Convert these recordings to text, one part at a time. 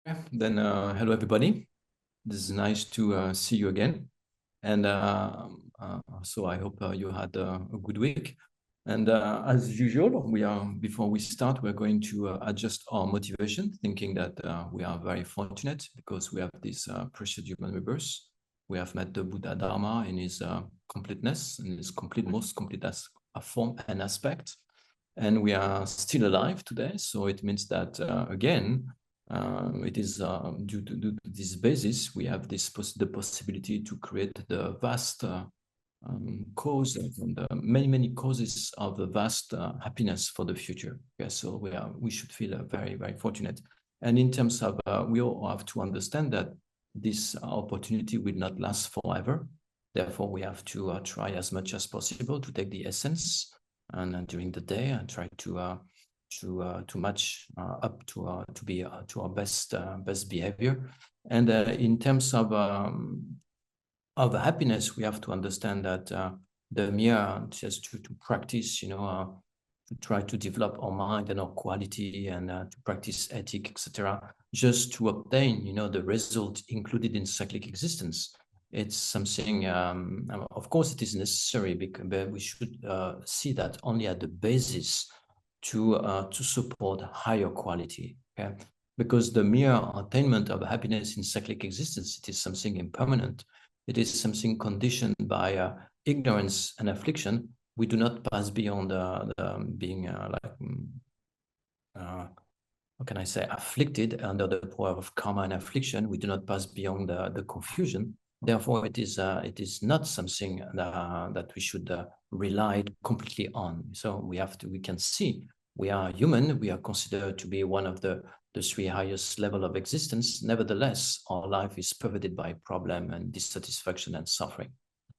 Hello everybody. This is nice to see you again. And so I hope you had a good week. And as usual, before we start, we're going to adjust our motivation, thinking that we are very fortunate because we have this precious human rebirth. We have met the Buddha Dharma in his completeness, in his most complete form and aspect. And we are still alive today. So it means that, again, it is due to this basis, we have the possibility to create the vast cause and many causes of the vast happiness for the future. Okay, so we should feel very, very fortunate. And in terms of, we all have to understand that this opportunity will not last forever. Therefore, we have to try as much as possible to take the essence and during the day and try to match up to be to our best behavior. And in terms of happiness, we have to understand that the mere just to practice, to try to develop our mind and our quality and to practice ethic, etc., just to obtain, the result included in cyclic existence. It's something, of course, it is necessary, but we should see that only at the basis to support higher quality. Okay, because the mere attainment of happiness in cyclic existence, it is something impermanent. It is something conditioned by ignorance and affliction. We do not pass beyond being how can I say, afflicted under the power of karma and affliction. We do not pass beyond the confusion. Therefore, it is not something that we should rely completely on. So we can see we are human. We are considered to be one of the three highest level of existence. Nevertheless, our life is pervaded by problem and dissatisfaction and suffering.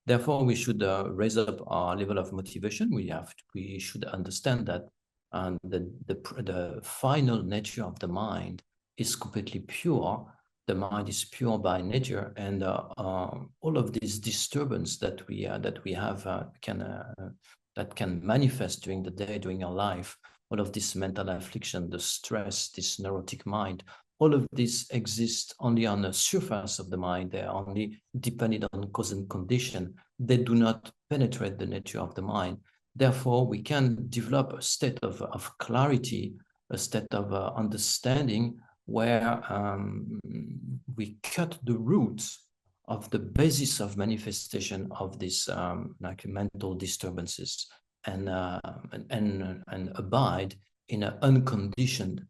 Therefore, we should raise up our level of motivation. We should understand that the final nature of the mind is completely pure. The mind is pure by nature, and all of these disturbance that we have that can manifest during the day, during our life. All of this mental affliction, the stress, this neurotic mind, all of this exists only on the surface of the mind. They are only dependent on cause and condition. They do not penetrate the nature of the mind. Therefore, we can develop a state of clarity, a state of understanding where we cut the roots of the basis of manifestation of these like mental disturbances and abide in an unconditioned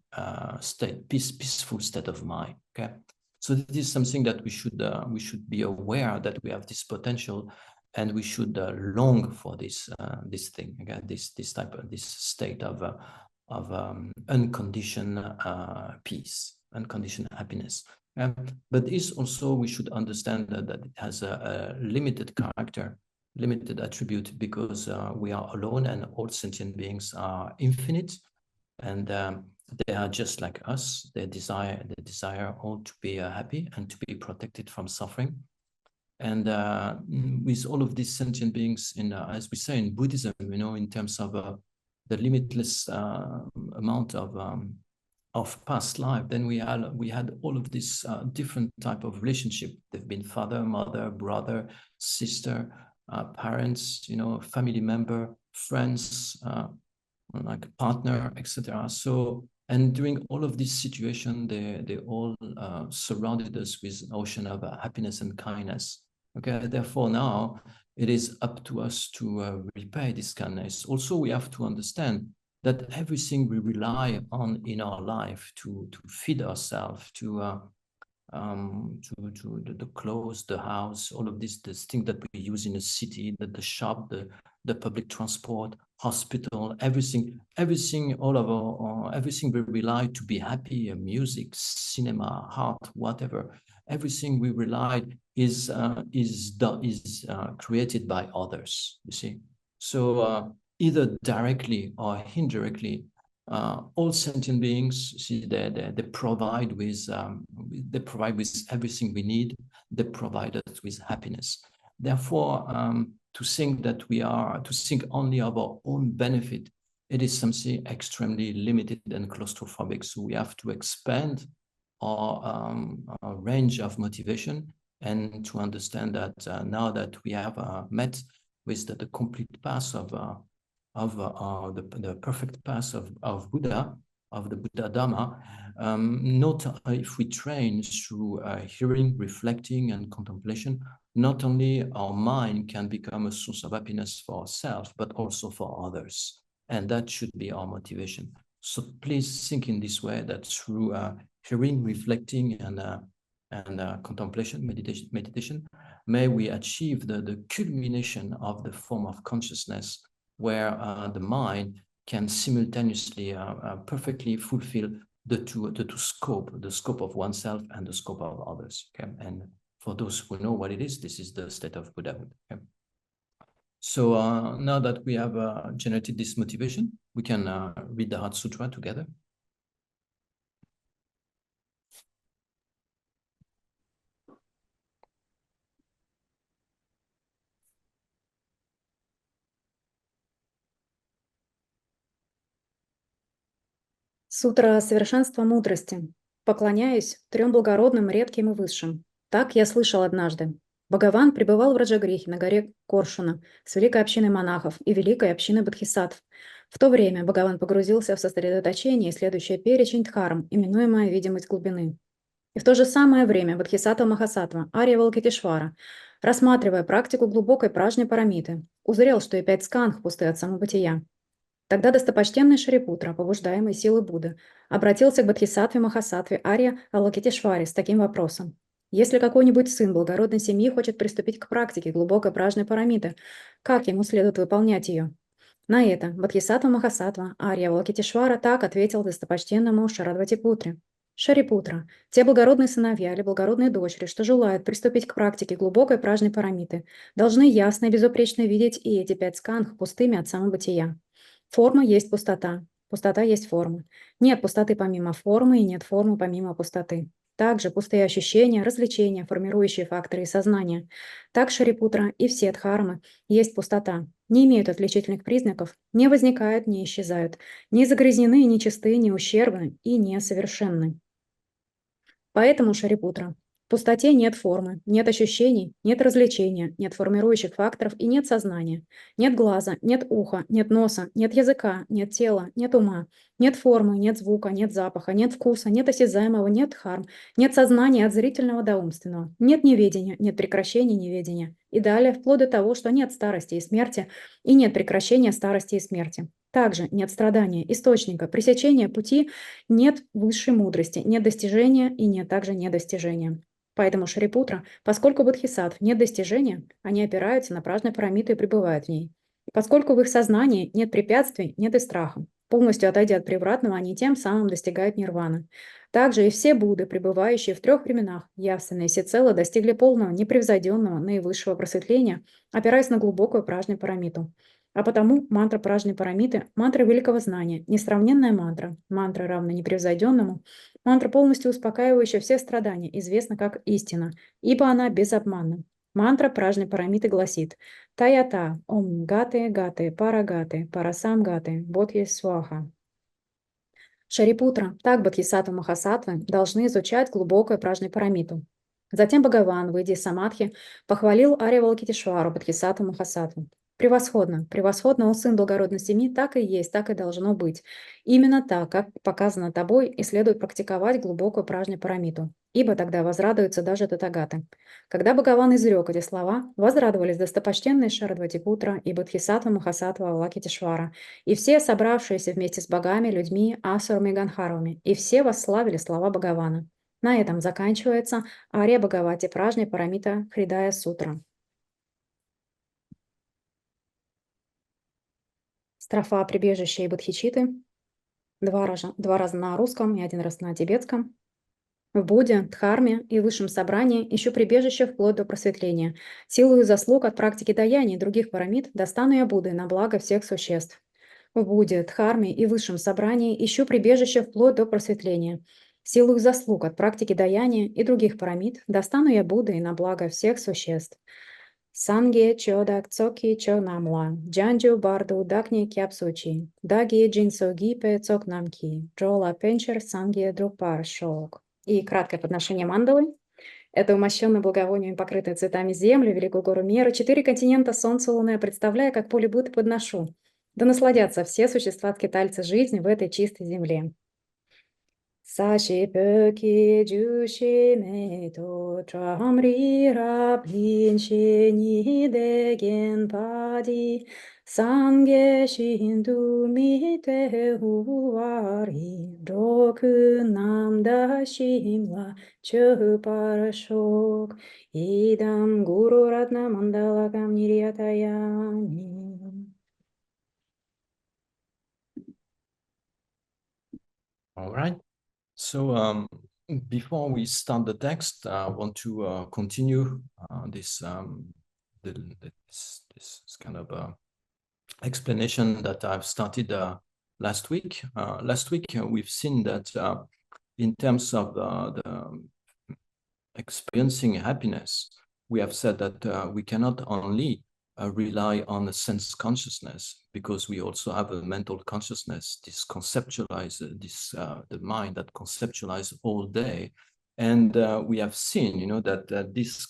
state, peaceful state of mind. Okay, so this is something that we should be aware that we have this potential, and we should long for this thing again, this state of unconditioned peace, unconditioned happiness. But this also we should understand that it has a limited character, limited attribute, because we are alone and all sentient beings are infinite, and they are just like us. They desire all to be happy and to be protected from suffering. And with all of these sentient beings, as we say in Buddhism, in terms of the limitless amount of past life, then we had all of this different type of relationship. They've been father, mother, brother, sister, parents, family member, friends, like partner, etc. So, and during all of this situation, they all surrounded us with an ocean of happiness and kindness. Okay, therefore now it is up to us to repay this kindness. Also, we have to understand that everything we rely on in our life to feed ourselves, to the clothes, the house, all of this things that we use in the city, the shop, the public transport, hospital, everything, all of everything we rely to be happy, music, cinema, art, whatever. Everything we rely is created by others. You see, so either directly or indirectly, all sentient beings, see, they provide with everything we need. They provide us with happiness. Therefore, to think only of our own benefit, it is something extremely limited and claustrophobic. So we have to expand our range of motivation, and to understand that now that we have met with the complete path of the perfect path of Buddha, of the Buddha Dharma, not if we train through hearing, reflecting, and contemplation, not only our mind can become a source of happiness for ourselves, but also for others. And that should be our motivation. So please think in this way, that through hearing, reflecting, and contemplation, meditation, may we achieve the culmination of the form of consciousness, where the mind can simultaneously perfectly fulfill the two scope, the scope of oneself and the scope of others. Okay? And for those who know what it is, this is the state of Buddhahood. Okay? So now that we have generated this motivation, we can read the Heart Sutra together. Сутра совершенства мудрости. Поклоняюсь трем благородным, редким и высшим. Так я слышал однажды. Бхагаван пребывал в Раджагрихе на горе Коршуна с великой общиной монахов и великой общиной бодхисаттв. В то время Бхагаван погрузился в сосредоточение, исследующее перечень дхарм, именуемое видимость глубины. И в то же самое время бодхисаттва Махасаттва Арья Валакитешвара, рассматривая практику глубокой пражни парамиты, узрел, что и 5 скандх пусты от самобытия. Тогда достопочтенный Шарипутра, побуждаемый силой Будды, обратился к бодхисаттве Махасаттве Арья Авалокитешваре с таким вопросом. Если какой-нибудь сын благородной семьи хочет приступить к практике глубокой пражной парамиты, как ему следует выполнять ее? На это бодхисаттва Махасаттва Арья Авалокитешвара так ответил достопочтенному Шарадватипутре. Шарипутра, те благородные сыновья или благородные дочери, что желают приступить к практике глубокой пражной парамиты, должны ясно и безупречно видеть и эти 5 скандх пустыми от самобытия. Форма есть пустота, пустота есть форма. Нет пустоты помимо формы и нет формы помимо пустоты. Также пустые ощущения, развлечения, формирующие факторы и сознания. Так Шарипутра и все дхармы есть пустота, не имеют отличительных признаков, не возникают, не исчезают, не загрязнены, не чисты, не ущербны и не совершенны. Поэтому, Шарипутра, в пустоте нет формы, нет ощущений, нет развлечения, нет формирующих факторов и нет сознания. Нет глаза, нет уха, нет носа, нет языка, нет тела, нет ума, нет формы, нет звука, нет запаха, нет вкуса, нет осязаемого, нет дхарм, нет сознания от зрительного до умственного, нет неведения, нет прекращения неведения. И далее, вплоть до того, что нет старости и смерти, и нет прекращения старости и смерти. Также нет страдания, источника, пресечения пути, нет высшей мудрости, нет достижения и нет также недостижения. Поэтому Шарипутра, поскольку бодхисаттв нет достижения, они опираются на пражной парамиту и пребывают в ней. И поскольку в их сознании нет препятствий, нет и страха. Полностью отойдя от превратного, они тем самым достигают нирваны. Также и все Будды, пребывающие в 3 временах, явственные всецело, достигли полного, непревзойденного, наивысшего просветления, опираясь на глубокую пражную парамиту. А потому мантра пражной парамиты, мантра великого знания, несравненная мантра, мантра равна непревзойденному, мантра, полностью успокаивающая все страдания, известна как истина, ибо она безобманна. Мантра пражной парамиты гласит «Таята ом гате гате парагате парасам гате бодхи сваха». Шарипутра, так бодхисаттвы Махасаттвы должны изучать глубокую пражную парамиту. Затем Бхагаван, выйдя из самадхи, похвалил Арья Валакитешвару бодхисаттву Махасаттву. Превосходно, превосходно, он сын благородной семьи, так и есть, так и должно быть. Именно так, как показано тобой, и следует практиковать глубокую пражню парамиту, ибо тогда возрадуются даже татагаты. Когда Бхагаван изрек эти слова, возрадовались достопочтенные Шарадватипутра и бодхисаттва Махасаттва Авалокитешвара, и все собравшиеся вместе с богами, людьми, асурами и ганхарвами, и все восславили слова Бхагавана. На этом заканчивается Арья Бхагавати пражня парамита Хридая Сутра. Строфа «Прибежище» и «Бодхичиты». Два раза на русском и 1 раз на тибетском. В Будде, Дхарме и Высшем Собрании ищу прибежище вплоть до просветления. Силою заслуг от практики даяния и других парамид достану я Будды на благо всех существ. В Будде, Дхарме и Высшем Собрании ищу прибежище вплоть до просветления. Силою заслуг от практики даяния и других парамид достану я Будды на благо всех существ. Санге чодак цоки чонамла, джанджу барду дакни кяпсучи, даги джинсо гипе цок намки, джола пенчер санге друпар шок. и краткое подношение мандалы. Это умощенная благовониями, покрытая цветами землю, великую гору Меру, 4 континента, солнце, луны, я представляю, как поле быта подношу. Да насладятся все существа-скитальцы жизни в этой чистой земле. Саши пёки джуши мето трамри раплин шени деген пади санге шинду мите хуари доку намда шимла чопарашок идам гуру ратна мандалакам нирьятаями. All right. So before we start the text, I want to continue this kind of explanation that I've started last week. Last week we've seen that in terms of the experiencing happiness, we have said that we cannot only rely on a sense consciousness, because we also have a mental consciousness, this conceptualize, the mind that conceptualize all day. And we have seen, you know, that this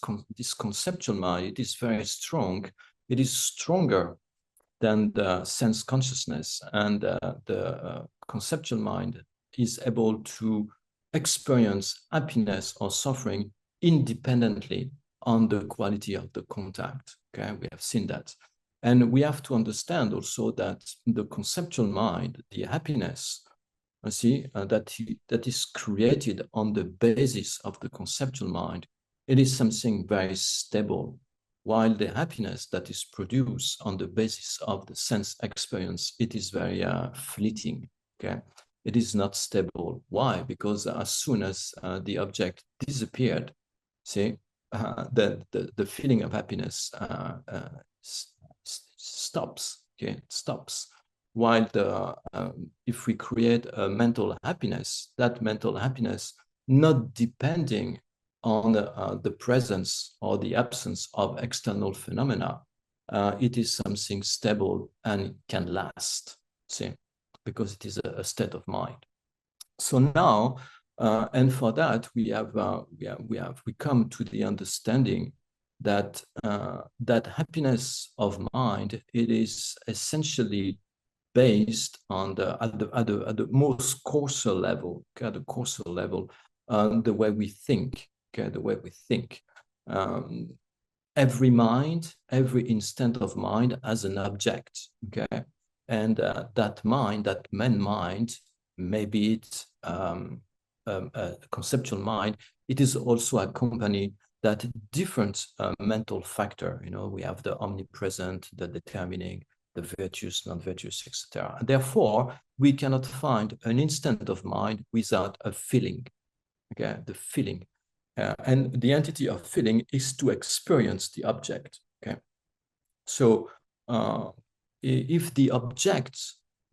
conceptual mind, it is very strong. It is stronger than the sense consciousness, and the conceptual mind is able to experience happiness or suffering independently on the quality of the contact. Okay, we have seen that. And we have to understand also that the conceptual mind, the happiness, that is created on the basis of the conceptual mind, it is something very stable, while the happiness that is produced on the basis of the sense experience, it is very fleeting. Okay, it is not stable. Why? Because as soon as the object disappeared, the feeling of happiness stops. Okay, it stops. While if we create a mental happiness, that mental happiness not depending on the presence or the absence of external phenomena, it is something stable and can last. Because it is a state of mind. So now, and for that we come to the understanding that that happiness of mind, it is essentially based on at the most coarser level, okay, the coarser level, the way we think, okay, the way we think. Every mind, every instant of mind has an object, okay, and that mind, that main mind, maybe it's a conceptual mind, it is also accompanied that different mental factor. You know, we have the omnipresent, the determining, the virtuous, non-virtuous, etc. Therefore, we cannot find an instant of mind without a feeling. Okay, the feeling, and the entity of feeling is to experience the object. Okay, so if the object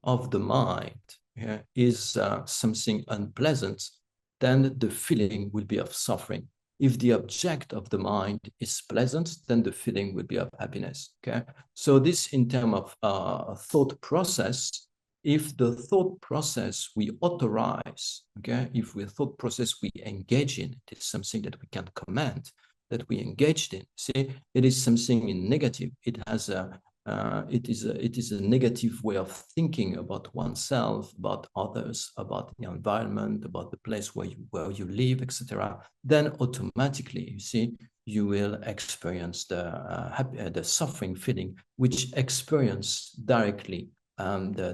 of the mind is something unpleasant, then the feeling will be of suffering. If the object of the mind is pleasant, then the feeling will be of happiness. Okay, so this in terms of thought process. If the thought process we authorize, okay, if the thought process we engage in, it is something that we can command, that we engaged in. See, it is something in negative. It has it is a negative way of thinking about oneself, about others, about the environment, about the place where you live, etc. Then automatically, you see, you will experience the suffering feeling, which experience directly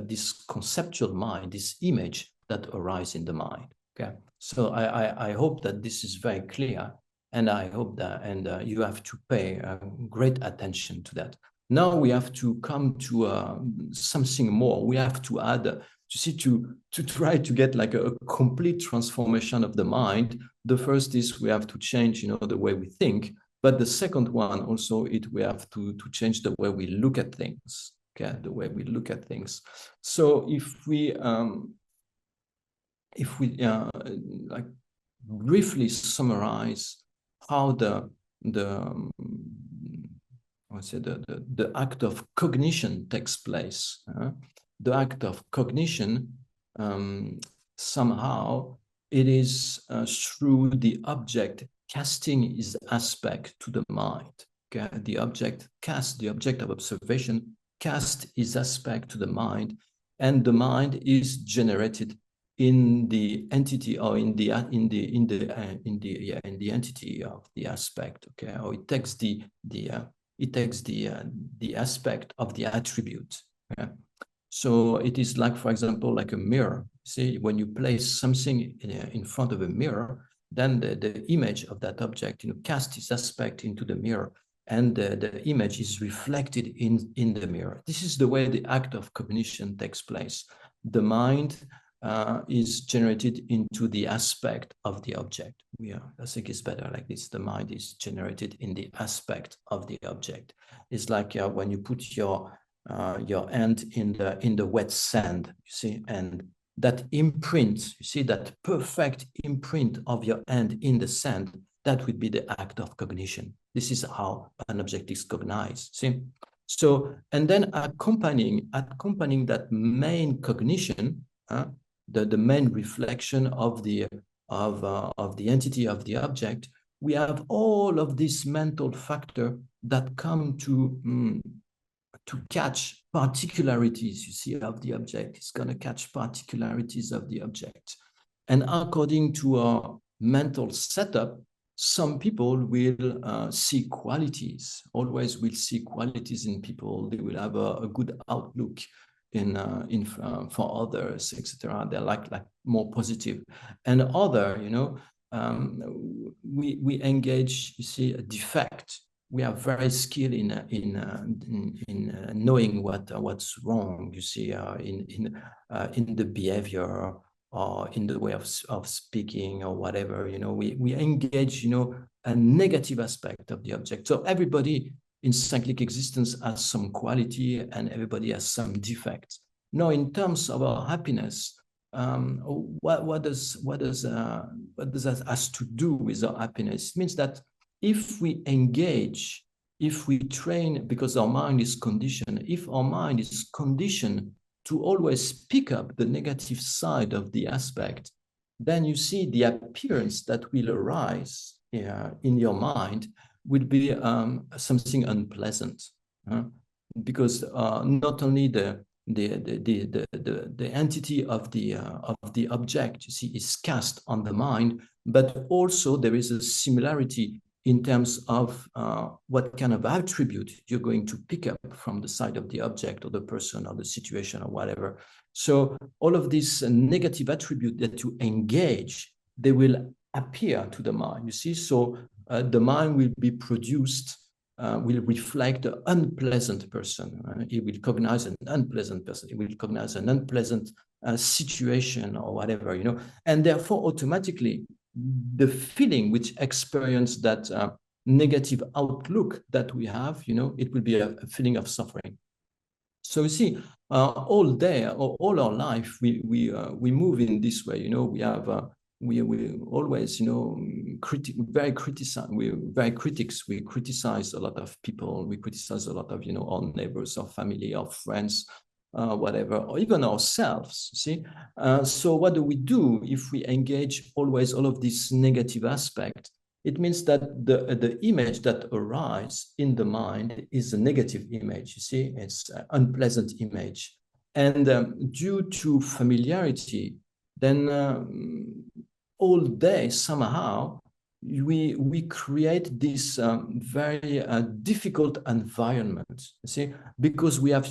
this conceptual mind, this image that arises in the mind. Okay, so I hope that this is very clear, and I hope that, and you have to pay great attention to that. Now we have to come to something more. We have to add, you see, to try to get like a complete transformation of the mind. The first is we have to change, you know, the way we think. But the second one also, we have to change the way we look at things. Okay, the way we look at things. So if we like briefly summarize how the act of cognition takes place. The act of cognition somehow it is through the object casting its aspect to the mind. Okay? The object of observation casts its aspect to the mind, and the mind is generated in the entity, or in the entity of the aspect. Okay, or it takes the aspect of the attribute. Okay? So it is like, for example, like a mirror. See, when you place something in front of a mirror, then the image of that object, casts its aspect into the mirror, and the image is reflected in the mirror. This is the way the act of cognition takes place. The mind is generated into the aspect of the object. Yeah, I think it's better like this. The mind is generated in the aspect of the object. It's like when you put your hand in the wet sand, you see, and that imprint, you see, that perfect imprint of your hand in the sand, that would be the act of cognition. This is how an object is cognized. See, so, and then accompanying that main cognition, the main reflection of the entity of the object, we have all of these mental factors that come to catch particularities, you see, of the object. It's going to catch particularities of the object. And according to our mental setup, some people will see qualities, always will see qualities in people. They will have a good outlook for others, etc. They're like more positive. And other, we engage, you see, a defect. We are very skilled in knowing what's wrong, you see, in the behavior, or in the way of speaking, or whatever. We engage, a negative aspect of the object. So everybody in cyclic existence has some quality, and everybody has some defects. Now, in terms of our happiness, what does that has to do with our happiness? It means that if we engage, if we train, because our mind is conditioned, if our mind is conditioned to always pick up the negative side of the aspect, then you see the appearance that will arise in your mind will be something unpleasant, because not only the entity of the object, you see, is cast on the mind, but also there is a similarity in terms of what kind of attribute you're going to pick up from the side of the object, or the person, or the situation, or whatever. So all of these negative attributes that you engage, they will appear to the mind, you see. So the mind will be produced, will reflect an unpleasant person. It will cognize an unpleasant person. It will cognize an unpleasant situation, or whatever, and therefore automatically the feeling which experience that negative outlook that we have, it will be a feeling of suffering. So you see, all day, or all our life, we move in this way. We have we always, very criticize. We're very critics. We criticize a lot of people. We criticize a lot of our neighbors, our family, our friends, whatever, or even ourselves. See, so what do we do if we engage always all of this negative aspect? It means that the image that arises in the mind is a negative image. You see, it's an unpleasant image, and due to familiarity, then all day somehow we create this very difficult environment, you see, because we have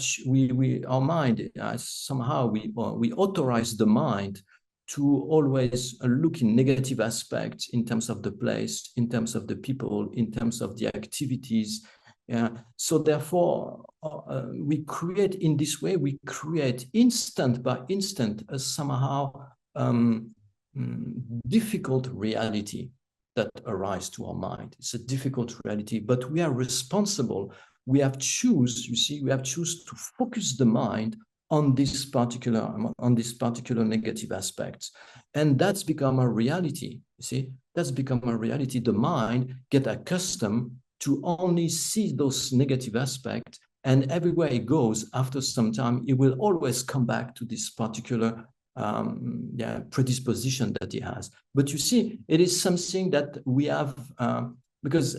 our mind somehow we authorize the mind to always look in negative aspects in terms of the place, in terms of the people, in terms of the activities. So therefore, we create in this way, we create instant by instant a somehow difficult reality that arises to our mind. It's a difficult reality, but we are responsible. We have choose, you see, we have choose to focus the mind on this particular negative aspects, and that's become a reality. You see, that's become a reality. The mind get accustomed to only see those negative aspects, and everywhere it goes, after some time, it will always come back to this particular predisposition that he has. But you see, it is something that we have, because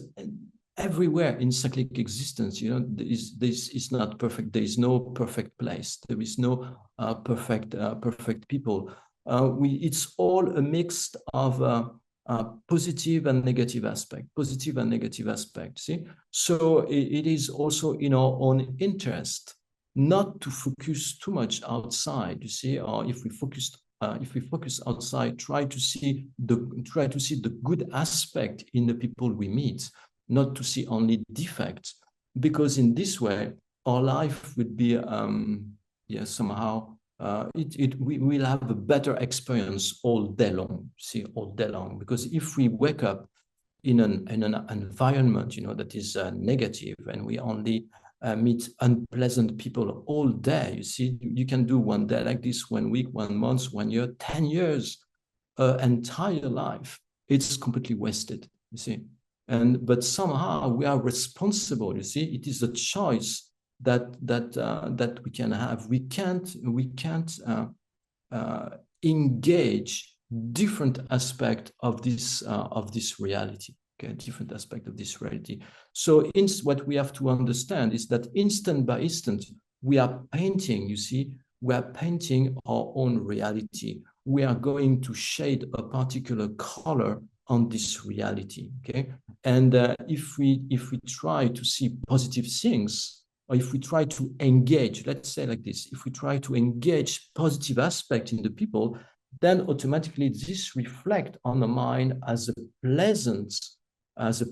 everywhere in cyclic existence, you know, this is not perfect. There is no perfect place. There is no perfect people. It's all a mix of positive and negative aspect, see? So it is also in our own interest not to focus too much outside, you see, or if we focus outside, try to see the good aspect in the people we meet, not to see only defects, because in this way our life would be somehow we will have a better experience all day long, see, all day long. Because if we wake up in an environment, you know, that is negative, and we only meet unpleasant people all day, you see, you can do one day like this, 1 week, 1 month, 1 year, 10 years, entire life. It's completely wasted, you see. But somehow we are responsible, you see. It is a choice that we can have. We can't engage different aspect of this reality. Okay, different aspect of this reality. So what we have to understand is that instant by instant we are painting. You see, we are painting our own reality. We are going to shade a particular color on this reality. Okay, and if we try to see positive things, or if we try to engage, let's say like this, if we try to engage positive aspect in the people, then automatically this reflects on the mind as a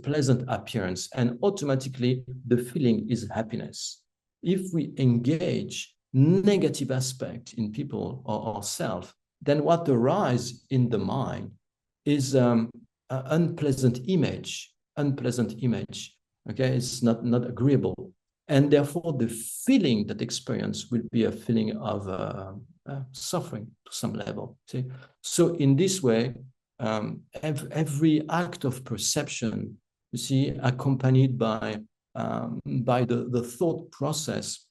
pleasant appearance, and automatically the feeling is happiness. If we engage negative aspect in people or ourselves, then what arises in the mind is an unpleasant image. Okay, it's not agreeable. And therefore, the feeling that experience will be a feeling of suffering to some level. See? So in this way, every act of perception, you see, accompanied by the thought process,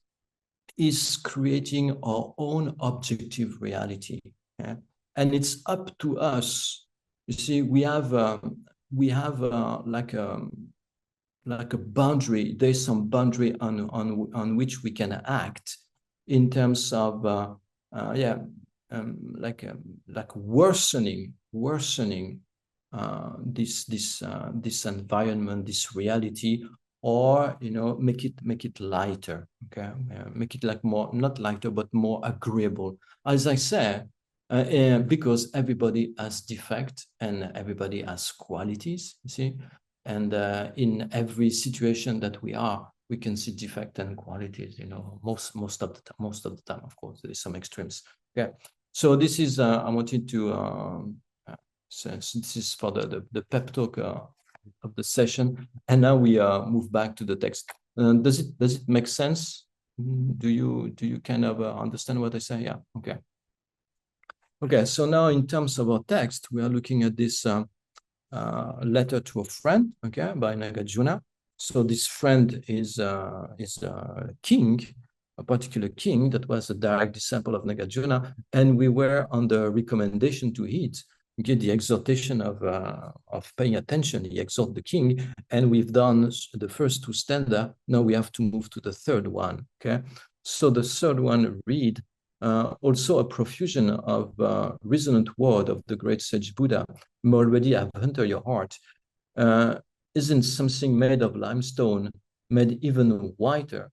is creating our own objective reality. Yeah? And it's up to us. You see, we have like a boundary. There's some boundary on which we can act in terms of like worsening this environment, this reality, or, you know, make it lighter. Okay, make it like more, not lighter, but more agreeable. As I said, because everybody has defect and everybody has qualities. You see. And in every situation that we can see defect and qualities, you know, most of the time, of course, there is some extremes. Yeah. So this is, I wanted to, since this is for the pep talk of the session. And now we move back to the text. Does it make sense? Do you kind of understand what I say? Yeah. Okay. Okay. So now in terms of our text, we are looking at this letter to a friend, okay, by Nagarjuna. So this friend is a king, a particular king that was a direct disciple of Nagarjuna, and we were on the recommendation to it, okay, the exhortation of paying attention. He exhorted the king, and we've done the first 2 stanzas. Now we have to move to the third one. Okay, so the third one read. Also a profusion of resonant word of the great sage Buddha. Already I've entered your heart. Isn't something made of limestone, made even whiter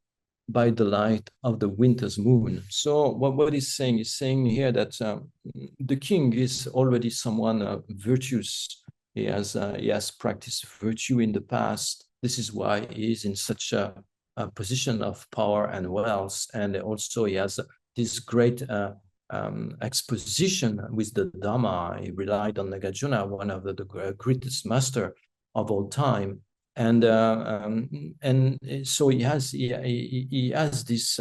by the light of the winter's moon? So what he's saying here that the king is already someone virtuous. He has practiced virtue in the past. This is why he is in such a position of power and wealth, and also he has this great exposition with the Dhamma. He relied on Nagarjuna, one of the greatest master of all time, and so he has this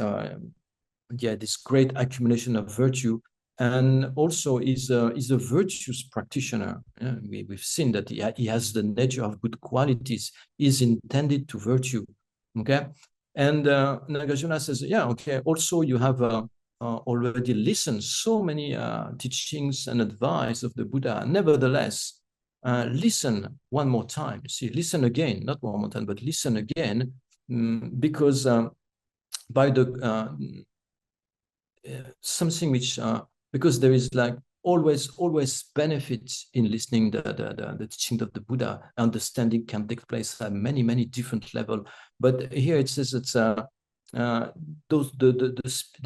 this great accumulation of virtue, and also is a virtuous practitioner. Yeah, we've seen that he has the nature of good qualities. Is intended to virtue. Okay, and Nagarjuna says, yeah, okay. Also, you have already listened so many teachings and advice of the Buddha, nevertheless, listen one more time. See, listen again, not one more time, but listen again, because by the something which because there is like always benefits in listening the teaching of the Buddha. Understanding can take place at many different levels. But here it says it's the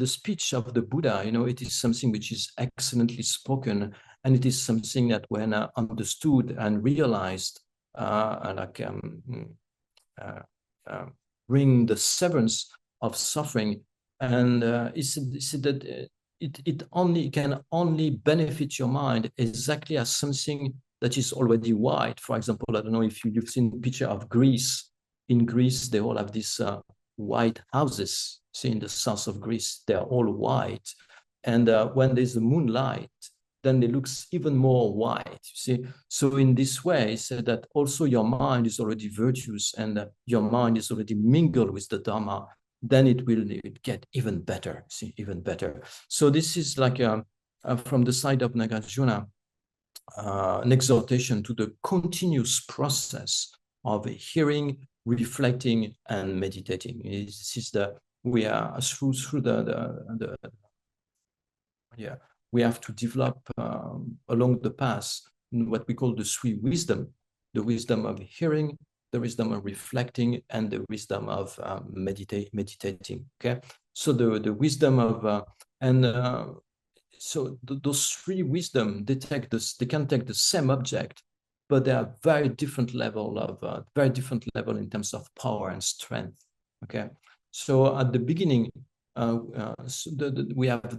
speech of the Buddha, you know, it is something which is excellently spoken, and it is something that when understood and realized, bring the severance of suffering. And he said that it can only benefit your mind exactly as something that is already white. For example, I don't know if you've seen a picture of Greece. In Greece, they all have these white houses. See, in the south of Greece, they're all white. And when there's the moonlight, then it looks even more white, you see. So in this way, so that also your mind is already virtuous and your mind is already mingled with the Dharma, then it will get even better, see, even better. So this is like from the side of Nagarjuna, an exhortation to the continuous process of hearing, reflecting, and meditating. This is we are through we have to develop along the path what we call the three wisdom: the wisdom of hearing, the wisdom of reflecting, and the wisdom of meditating. Okay, so the wisdom of those three wisdom, they can take the same object, but they are very different level in terms of power and strength. Okay, so at the beginning, we have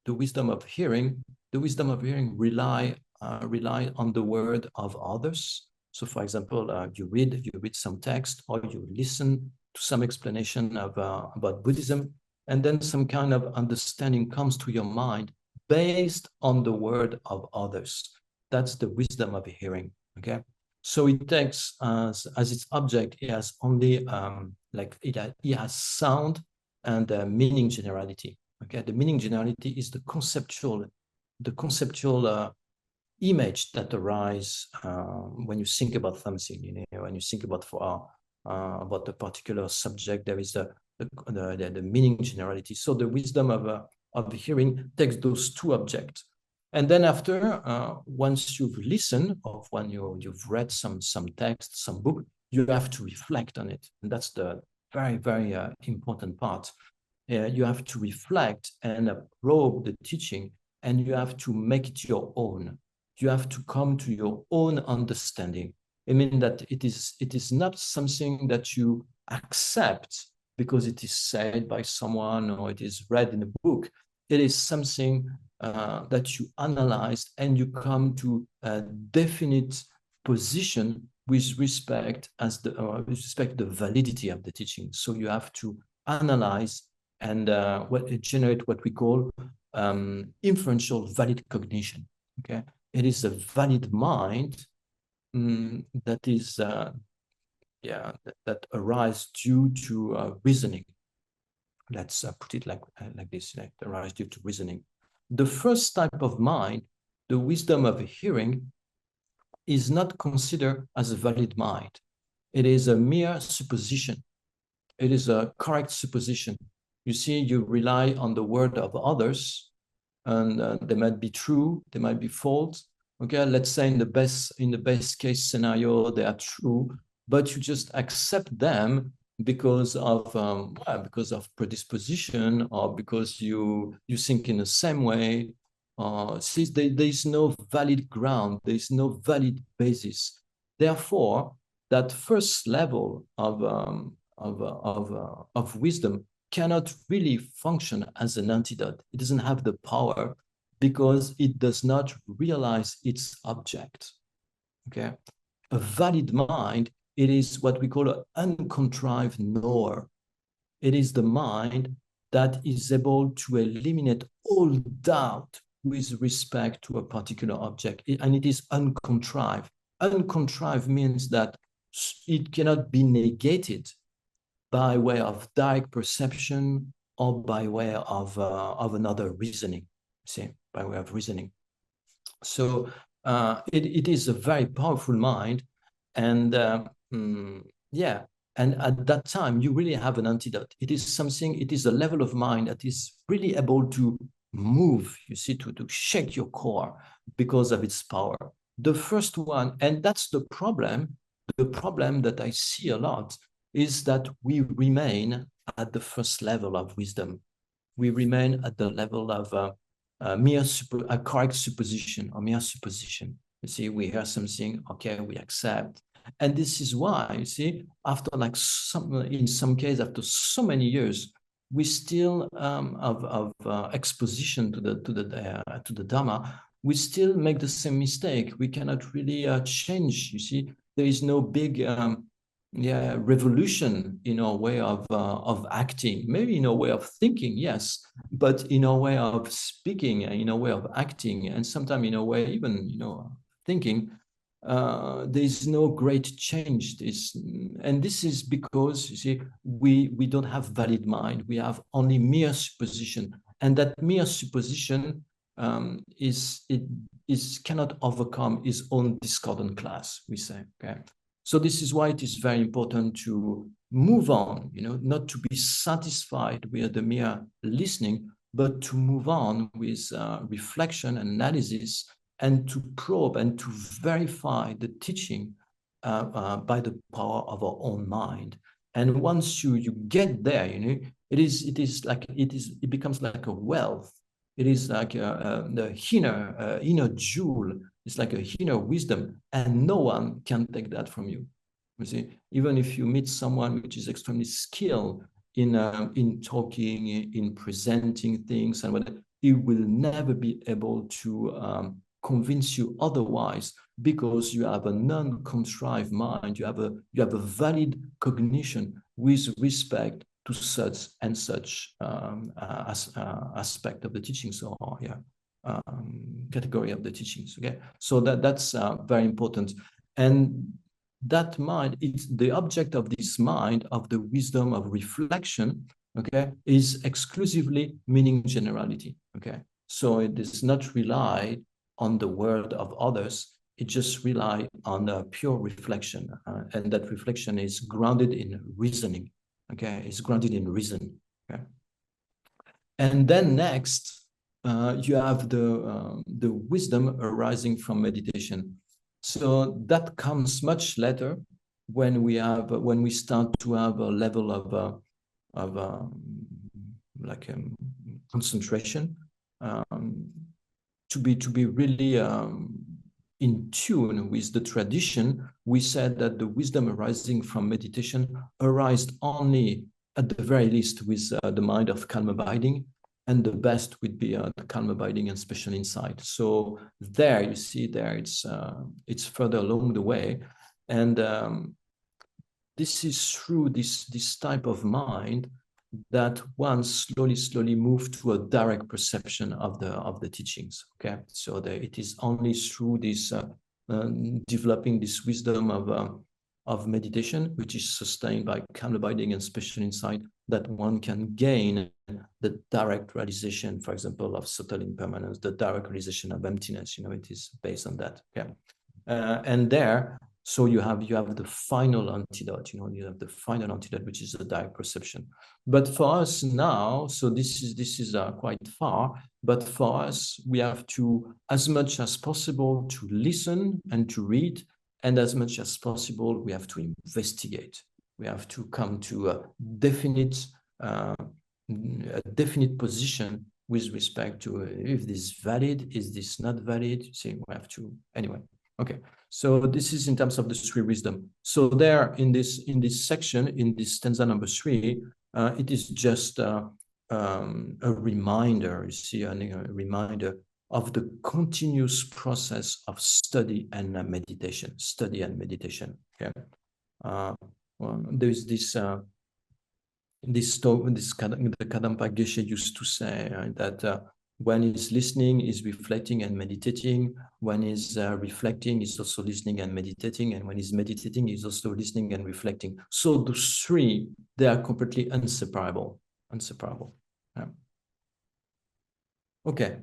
the wisdom of hearing. The wisdom of hearing rely on the word of others. So, for example, you read some text, or you listen to some explanation about Buddhism, and then some kind of understanding comes to your mind based on the word of others. That's the wisdom of hearing. Okay, so it takes as its object, it has only it has sound and meaning generality. Okay, the meaning generality is the conceptual image that arises when you think about something. You know, when you think about a particular subject, there is the meaning generality. So the wisdom of hearing takes those two objects, and then after, once you've listened, or when you've read some text, some book, you have to reflect on it, and that's the very important part. You have to reflect and probe the teaching, and you have to make it your own. You have to come to your own understanding. I mean that it is not something that you accept because it is said by someone or it is read in a book. It is something that you analyze, and you come to a definite position with respect to the validity of the teaching. So you have to analyze and generate what we call inferential valid cognition. Okay, it is a valid mind that is that arises due to reasoning. Let's put it like this: like arise due to reasoning. The first type of mind, the wisdom of hearing, is not considered as a valid mind. It is a mere supposition. It is a correct supposition. You see, you rely on the word of others, and they might be true, they might be false. Okay, let's say in the best case scenario, they are true, but you just accept them because of predisposition, or because you think in the same way. See, there is no valid ground, there is no valid basis. Therefore, that first level of wisdom cannot really function as an antidote. It doesn't have the power because it does not realize its object. Okay, a valid mind, it is what we call an uncontrived knower. It is the mind that is able to eliminate all doubt with respect to a particular object, and it is uncontrived. Uncontrived means that it cannot be negated by way of direct perception or by way of another reasoning, see, by way of reasoning. So it is a very powerful mind, and yeah, and at that time you really have an antidote. It is something, it is a level of mind that is really able to move, you see, to shake your core because of its power. The first one, and that's the problem that I see a lot, is that we remain at the first level of wisdom. We remain at the level of a correct supposition or mere supposition. You see, we hear something, okay, we accept. And this is why, you see, after like in some cases, after so many years, we still of exposition to the Dharma, we still make the same mistake. We cannot really change. You see, there is no big revolution in our way of acting, maybe in a way of thinking, yes, but in a way of speaking, in a way of acting, and sometimes in a way even thinking, there is no great change. And this is because, you see, we don't have valid mind. We have only mere supposition, and that mere supposition cannot overcome its own discordant class, we say. Okay. So this is why it is very important to move on, not to be satisfied with the mere listening, but to move on with reflection and analysis, and to probe and to verify the teaching by the power of our own mind. And once you get there, it becomes like a wealth. It is like the inner jewel. It's like a inner wisdom, and no one can take that from you. You see, even if you meet someone which is extremely skilled in talking, in presenting things, and whatever, he will never be able to convince you otherwise, because you have a non-contrived mind. You have a valid cognition with respect to such and such aspect of the teaching. So category of the teachings. Okay, so that's very important. And that mind, it's the object of this mind, of the wisdom of reflection, okay, is exclusively meaning generality. Okay, so it does not rely on the word of others. It just relies on a pure reflection, and that reflection is grounded in reasoning. Okay, it's grounded in reason. Okay, and then next, you have the wisdom arising from meditation. So that comes much later, when we start to have a level of concentration, to be really in tune with the tradition. We said that the wisdom arising from meditation arises only, at the very least, with the mind of calm abiding, and the best would be the calm abiding and special insight. So there, you see, there it's further along the way, and this is through this type of mind that one slowly move to a direct perception of the teachings. Okay, so it is only through this developing this wisdom of meditation, which is sustained by calm abiding and special insight, that one can gain the direct realization, for example, of subtle impermanence, the direct realization of emptiness. It is based on that. Okay, and there, so you have the final antidote. You have the final antidote, which is the direct perception. But for us now, so this is quite far. But for us, we have to, as much as possible, to listen and to read, and as much as possible, we have to investigate. We have to come to a definite position with respect to if this is valid, is this not valid. See, we have to anyway. Okay, so this is in terms of the three wisdom. So there in this section, in this stanza number 3, it is just a reminder. You see, a reminder of the continuous process of study and meditation. Study and meditation. Okay, well, there is this. The Kadampa Geshe used to say that when he's listening, he's reflecting and meditating. When he's reflecting, he's also listening and meditating. And when he's meditating, he's also listening and reflecting. So those three, they are completely inseparable. Okay,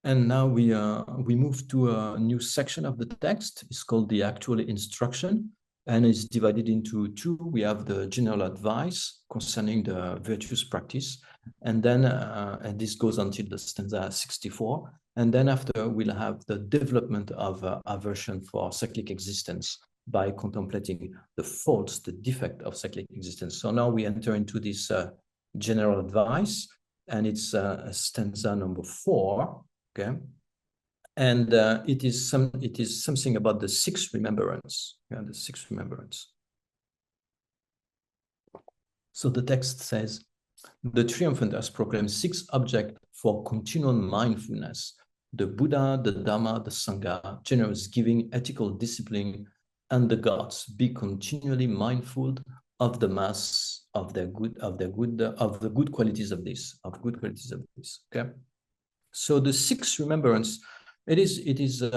and now we move to a new section of the text. It's called the actual instruction, and it's divided into two. We have the general advice concerning the virtuous practice, and then and this goes until the stanza 64. And then after, we'll have the development of aversion for cyclic existence by contemplating the faults, the defect of cyclic existence. So now we enter into this general advice, and it's stanza number 4. Okay, and it is something about the sixth remembrance. Yeah, the sixth remembrance. So the text says, the triumphant has proclaimed 6 objects for continual mindfulness: the Buddha, the Dhamma, the Sangha, generous giving, ethical discipline, and the gods. Be continually mindful of the mass, of the good qualities of this, Okay. So the sixth remembrance, it is an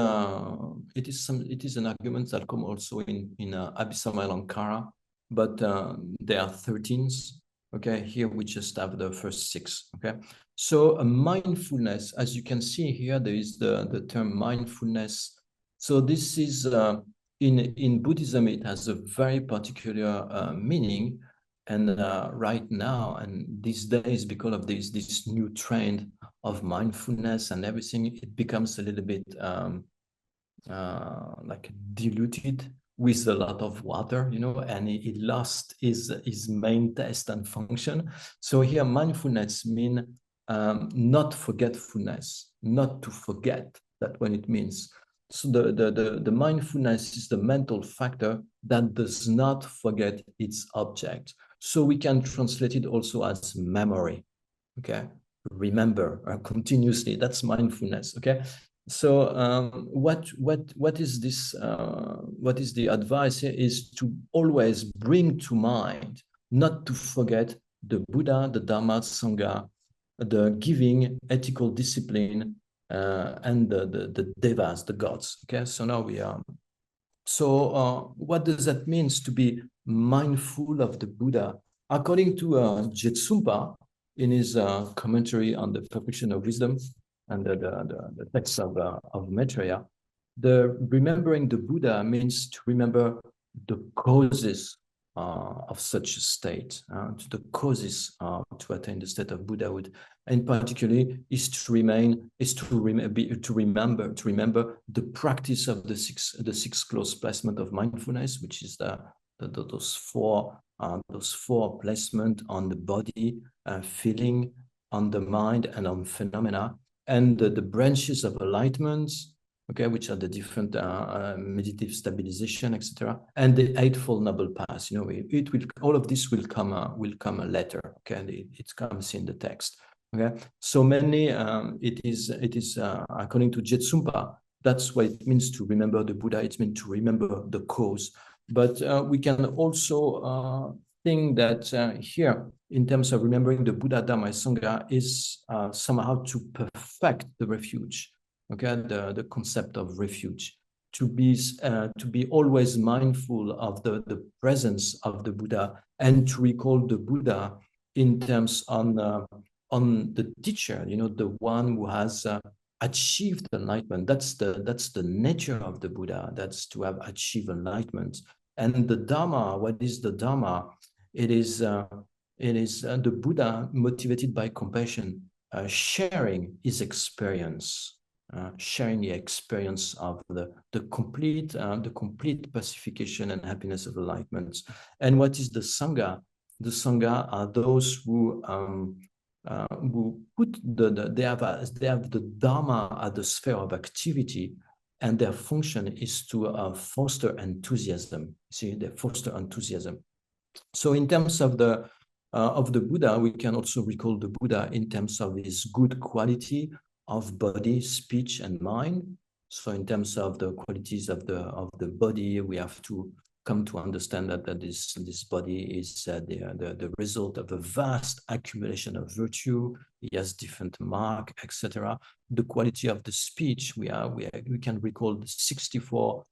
argument that come also in Abhisamalankara, but there are 13s. Okay, here we just have the first 6. Okay, so a mindfulness, as you can see here, there is the term mindfulness. So this is in Buddhism, it has a very particular meaning, and right now and these days, because of this new trend of mindfulness and everything, it becomes a little bit like diluted with a lot of water, and it lost its main taste and function. So here, mindfulness means not forgetfulness, not to forget. That when it means. So the mindfulness is the mental factor that does not forget its object. So we can translate it also as memory. Okay, remember continuously. That's mindfulness. Okay. So what is this? What is the advice here? Is to always bring to mind, not to forget the Buddha, the Dhamma, Sangha, the giving, ethical discipline, and the devas, the gods. Okay, so now we are. So what does that mean to be mindful of the Buddha? According to Jetsumpa, in his commentary on the perfection of wisdom and the text of Maitreya, the remembering the Buddha means to remember the causes of such a state, to the causes to attain the state of Buddhahood, and particularly is to remember the practice of the six close placement of mindfulness, which is those four placement on the body, feeling, on the mind, and on phenomena, and the branches of enlightenment, okay, which are the different meditative stabilization, etc., and the Eightfold Noble Path. It will, all of this will come later. Okay, and it comes in the text. Okay, so mainly it is according to Jetsumpa, that's what it means to remember the Buddha. It means to remember the cause. But we can also think that here, in terms of remembering the Buddha, Dhamma, Sangha, is somehow to perfect the refuge. Okay, the concept of refuge, to be always mindful of the presence of the Buddha, and to recall the Buddha in terms on the teacher, the one who has achieved enlightenment. That's the nature of the Buddha. That's to have achieved enlightenment. And the Dhamma, what is the Dhamma? It is the Buddha motivated by compassion, sharing his experience. Sharing the experience of the complete pacification and happiness of enlightenment. And what is the Sangha? The Sangha are those who put they have the Dhamma at the sphere of activity, and their function is to foster enthusiasm. See, they foster enthusiasm. So in terms of the Buddha, we can also recall the Buddha in terms of his good quality of body, speech, and mind. So in terms of the qualities of the body, we have to come to understand that this body is the result of a vast accumulation of virtue. It has different mark, etc. The quality of the speech, we can recall the 64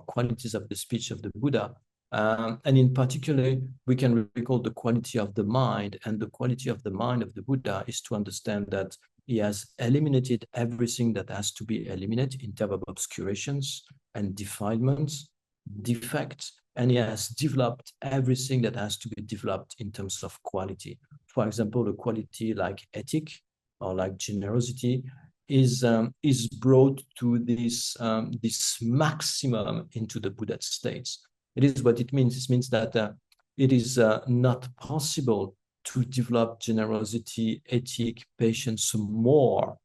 qualities of the speech of the Buddha. And in particular, we can recall the quality of the mind, and the quality of the mind of the Buddha is to understand that he has eliminated everything that has to be eliminated in terms of obscurations and defilements, defects, and he has developed everything that has to be developed in terms of quality. For example, a quality like ethic or like generosity is brought to this maximum into the Buddha states. It is what it means. It means that it is not possible to develop generosity, ethic, patience more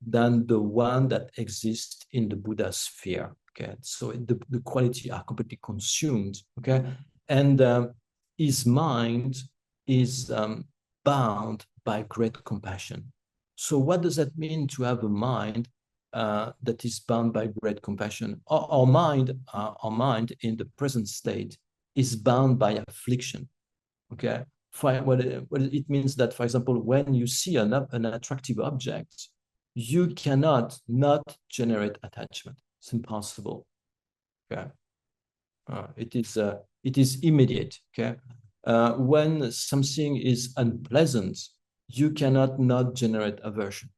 than the one that exists in the Buddha sphere. Okay, so the quality are completely consumed. Okay, and his mind is bound by great compassion. So what does that mean to have a mind that is bound by great compassion? Our mind in the present state is bound by affliction. Okay, what it means that, for example, when you see an attractive object, you cannot not generate attachment. It's impossible. Okay, it is immediate. Okay, when something is unpleasant, you cannot not generate aversion.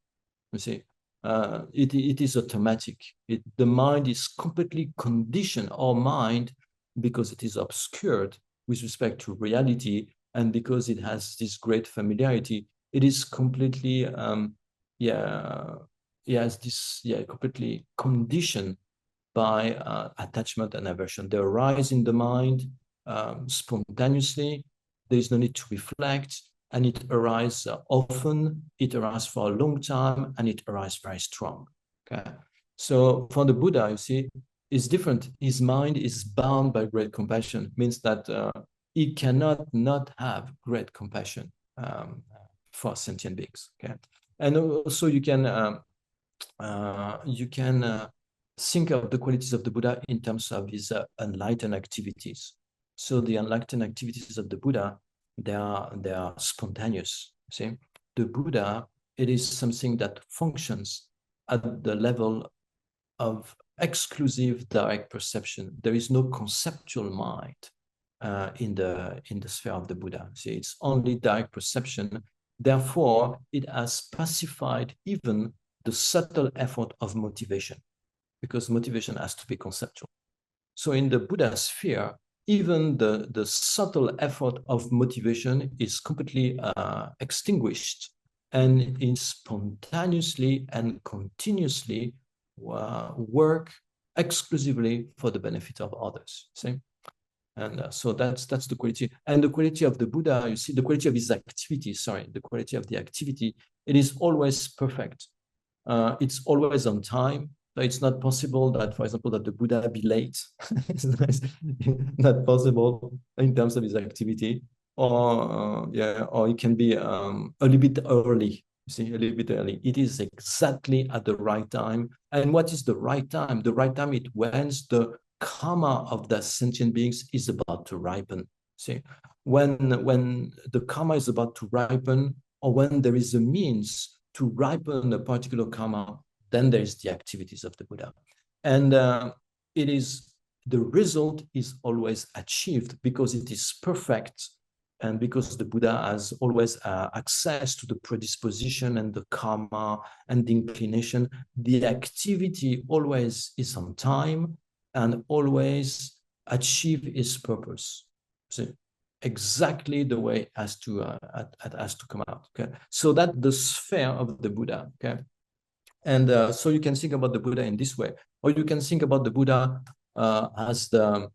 You see. It is automatic. The mind is completely conditioned, our mind, because it is obscured with respect to reality, and because it has this great familiarity, it is completely, completely conditioned by attachment and aversion. They arise in the mind spontaneously. There is no need to reflect. And it arises often, it arises for a long time, and it arises very strong. Okay. So for the Buddha, you see, it's different. His mind is bound by great compassion. It means that he cannot not have great compassion for sentient beings. Okay. And also you can think of the qualities of the Buddha in terms of his enlightened activities. So the enlightened activities of the Buddha, they are spontaneous. See, the Buddha, it is something that functions at the level of exclusive direct perception. There is no conceptual mind in the sphere of the Buddha. See, it's only direct perception. Therefore, it has pacified even the subtle effort of motivation, because motivation has to be conceptual. So in the Buddha sphere, even the subtle effort of motivation is completely extinguished, and it spontaneously and continuously work exclusively for the benefit of others. See? And so that's the quality. And the quality of the Buddha, you see, the quality of his activity, the quality of the activity, it is always perfect. It's always on time. So it's not possible that, for example, that the Buddha be late. It's not possible in terms of his activity, or it can be a little bit early. You see, a little bit early. It is exactly at the right time. And what is the right time? The right time, it when the karma of the sentient beings is about to ripen. See, when the karma is about to ripen, or when there is a means to ripen a particular karma, then there is the activities of the Buddha. And the result is always achieved because it is perfect, and because the Buddha has always access to the predisposition and the karma and the inclination. The activity always is on time and always achieve its purpose. So exactly the way it has to come out. Okay, so that the sphere of the Buddha. Okay. And so you can think about the Buddha in this way, or you can think about the Buddha as the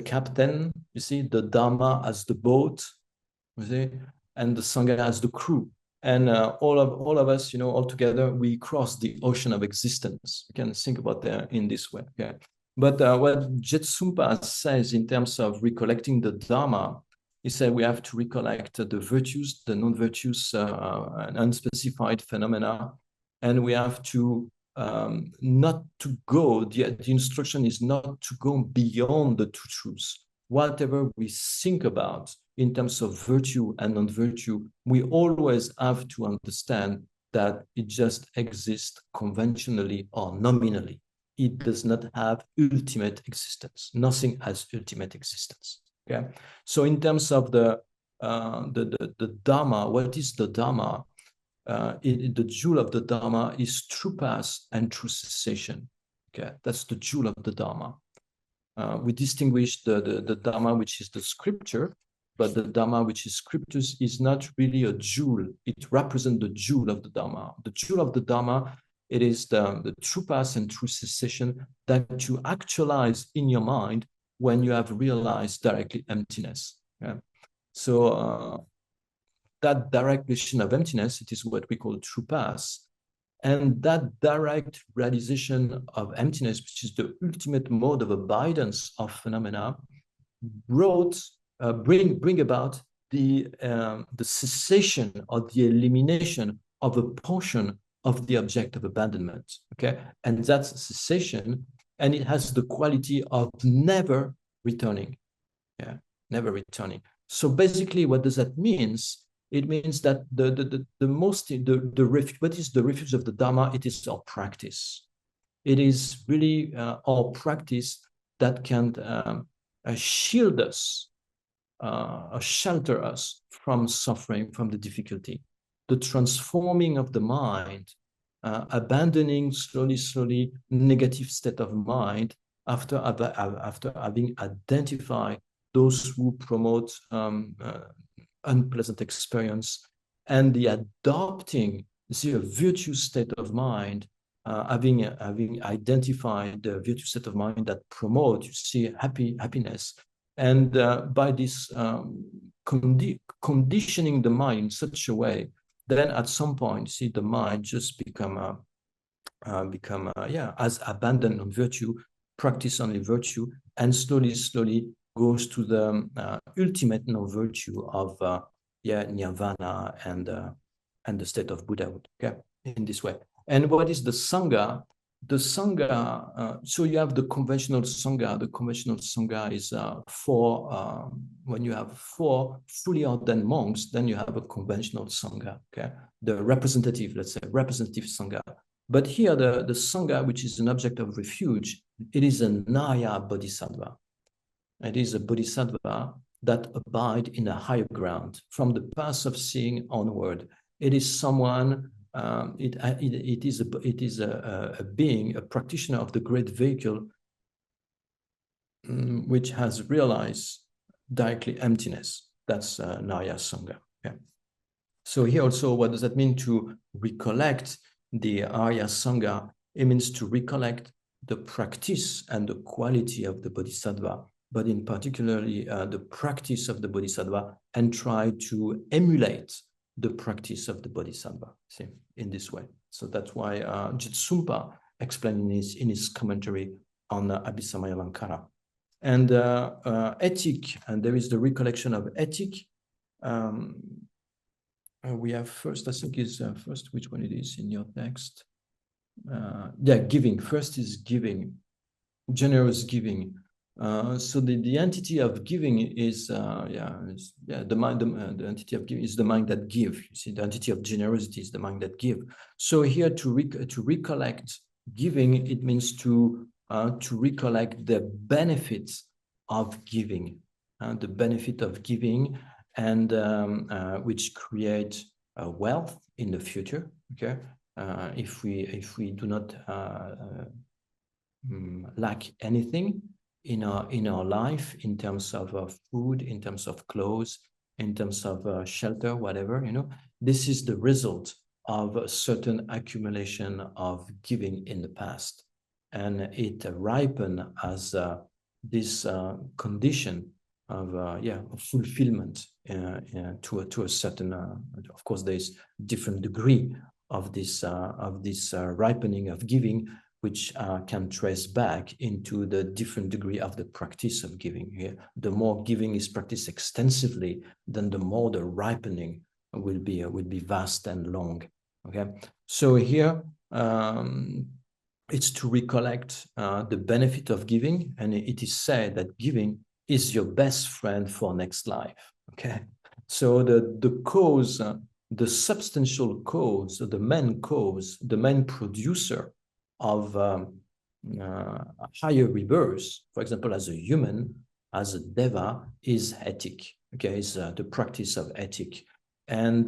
captain, you see, the Dharma as the boat, you see, and the Sangha as the crew. And all of us, all together, we cross the ocean of existence. You can think about that in this way. Okay. But what Jetsumpa says in terms of recollecting the Dharma, he said we have to recollect the virtues, the non-virtues, and unspecified phenomena. And we have to not to go, the instruction is not to go beyond the two truths. Whatever we think about in terms of virtue and non-virtue, we always have to understand that it just exists conventionally or nominally. it does not have ultimate existence. Nothing has ultimate existence. Okay, so in terms of the Dharma, what is the Dharma? The jewel of the Dharma is true path and true cessation. Okay, that's the jewel of the Dharma. We distinguish the Dharma, which is the scripture, but the Dharma, which is scriptures, is not really a jewel. It represents the jewel of the Dharma. The jewel of the Dharma, it is the true path and true cessation that you actualize in your mind when you have realized directly emptiness. Yeah? So that direct realization of emptiness, it is what we call true path. And that direct realization of emptiness, which is the ultimate mode of abidance of phenomena, bring about the cessation or the elimination of a portion of the object of abandonment. Okay, and that's cessation, and it has the quality of never returning. Yeah, never returning. So basically, what does that mean? It means that what is the refuge of the Dharma? It is our practice. It is really our practice that can shield us, shelter us from suffering, from the difficulty. The transforming of the mind, abandoning slowly negative state of mind after having identified those who promote unpleasant experience, and the adopting a virtuous state of mind, having identified the virtuous state of mind that promote, happiness, and by this conditioning the mind in such a way, then at some point, the mind just become as abandoned on virtue, practice only virtue, and slowly goes to the ultimate virtue of nirvana and the state of Buddhahood. Okay, in this way. And what is the Sangha? The Sangha. So you have the conventional Sangha. The conventional Sangha is when you have 4 fully ordained monks, then you have a conventional Sangha. Okay, the representative, let's say, representative Sangha. But here, the Sangha, which is an object of refuge, it is a Naya Bodhisattva. It is a bodhisattva that abide in a higher ground from the path of seeing onward. It is someone. It is a being, a practitioner of the great vehicle, which has realized directly emptiness. That's Naya Sangha. Yeah. So here also, what does that mean to recollect the Arya Sangha? It means to recollect the practice and the quality of the bodhisattva, but in particularly the practice of the bodhisattva, and try to emulate the practice of the bodhisattva, see, in this way. So that's why Jitsumpa explained in his commentary on Abhisamaya-Lankara. And ethic, and there is the recollection of ethic. We have first, I think is first, which one it is in your text? Giving. First is giving, generous giving. So the entity of giving is the mind. The entity of giving is the mind that give. You see, the entity of generosity is the mind that give. So here to recollect giving, it means to recollect the benefits of giving, the benefit of giving, and which create wealth in the future. Okay, if we do not lack anything in our life, in terms of food, in terms of clothes, in terms of shelter, whatever, this is the result of a certain accumulation of giving in the past, and it ripened as this condition of fulfillment to a certain. Of course, there's different degree of this ripening of giving, which can trace back into the different degree of the practice of giving. Here, the more giving is practiced extensively, then the more the ripening will be vast and long. Okay, so here it's to recollect the benefit of giving, and it is said that giving is your best friend for next life. Okay, so the cause, the substantial cause, the main cause, the main producer of higher rebirth, for example, as a human, as a deva, is ethic. Okay, is the practice of ethic, and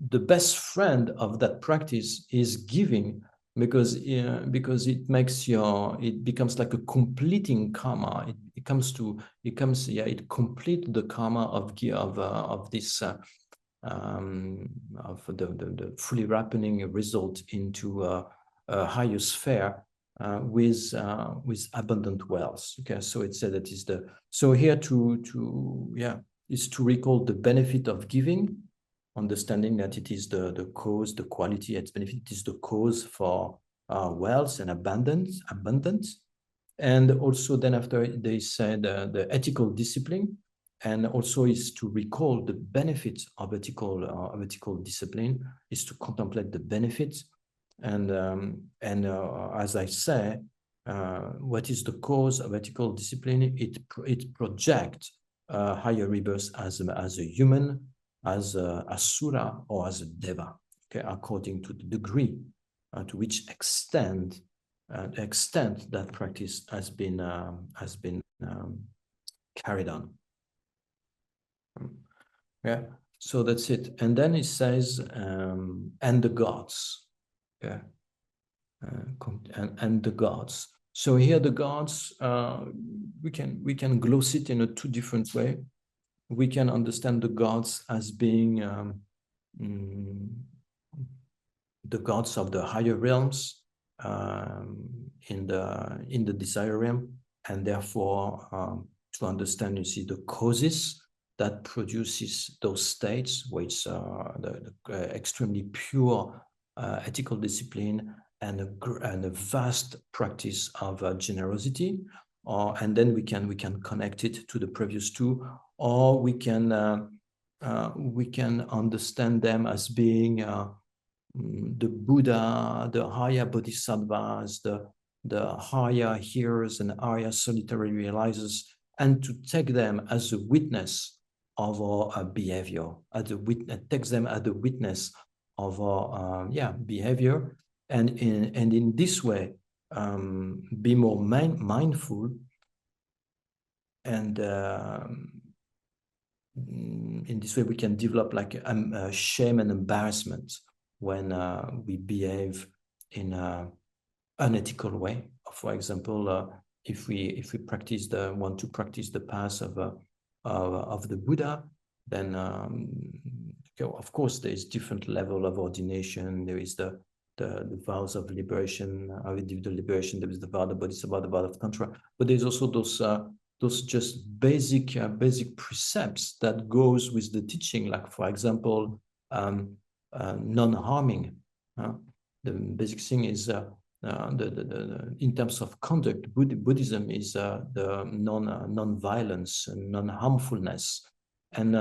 the best friend of that practice is giving, because it makes it becomes like a completing karma. It completes the karma of this of the fully ripening result into a higher sphere with abundant wealth. Okay, so it said that is so here is to recall the benefit of giving, understanding that it is the cause, the quality, its benefit, it is the cause for wealth and abundance. And also then after they said the ethical discipline, and also is to recall the benefits of ethical discipline, is to contemplate the benefits, and as I say, what is the cause of ethical discipline? It projects higher rebirth as a human, as a asura, or as a deva, okay, according to the degree to which extent that practice has been carried on. Yeah, so that's it. And then it says, and the gods, yeah, and the gods. So here the gods, we can gloss it in a two different way. We can understand the gods as being the gods of the higher realms in the desire realm, and therefore to understand, you see, the causes that produces those states, which the extremely pure ethical discipline and a vast practice of generosity, and then we can connect it to the previous two, or we can understand them as being the Buddha, the higher bodhisattvas, the higher hearers and higher solitary realizers, and to take them as a witness of our behavior, takes them as a witness of our behavior, and in this way be more mindful, and in this way we can develop like shame and embarrassment when we behave in an unethical way. For example, if we want to practice the path of the Buddha, then of course there is different level of ordination. There is the vows of liberation, of individual liberation. There is the vow of bodhisattva, the vow of tantra. But there's also those just basic precepts that goes with the teaching. Like, for example, non-harming. The basic thing is in terms of conduct, Buddhism is the non-violence and non-harmfulness, and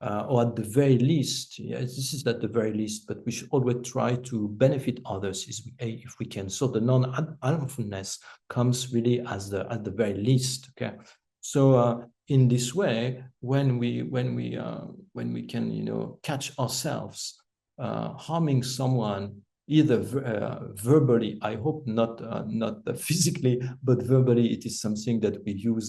or at the very least, this is at the very least, but we should always try to benefit others if we can. So the non-harmfulness comes really at the very least. Okay, so in this way, when we can catch ourselves harming someone, either verbally, I hope not physically, but verbally, it is something that we do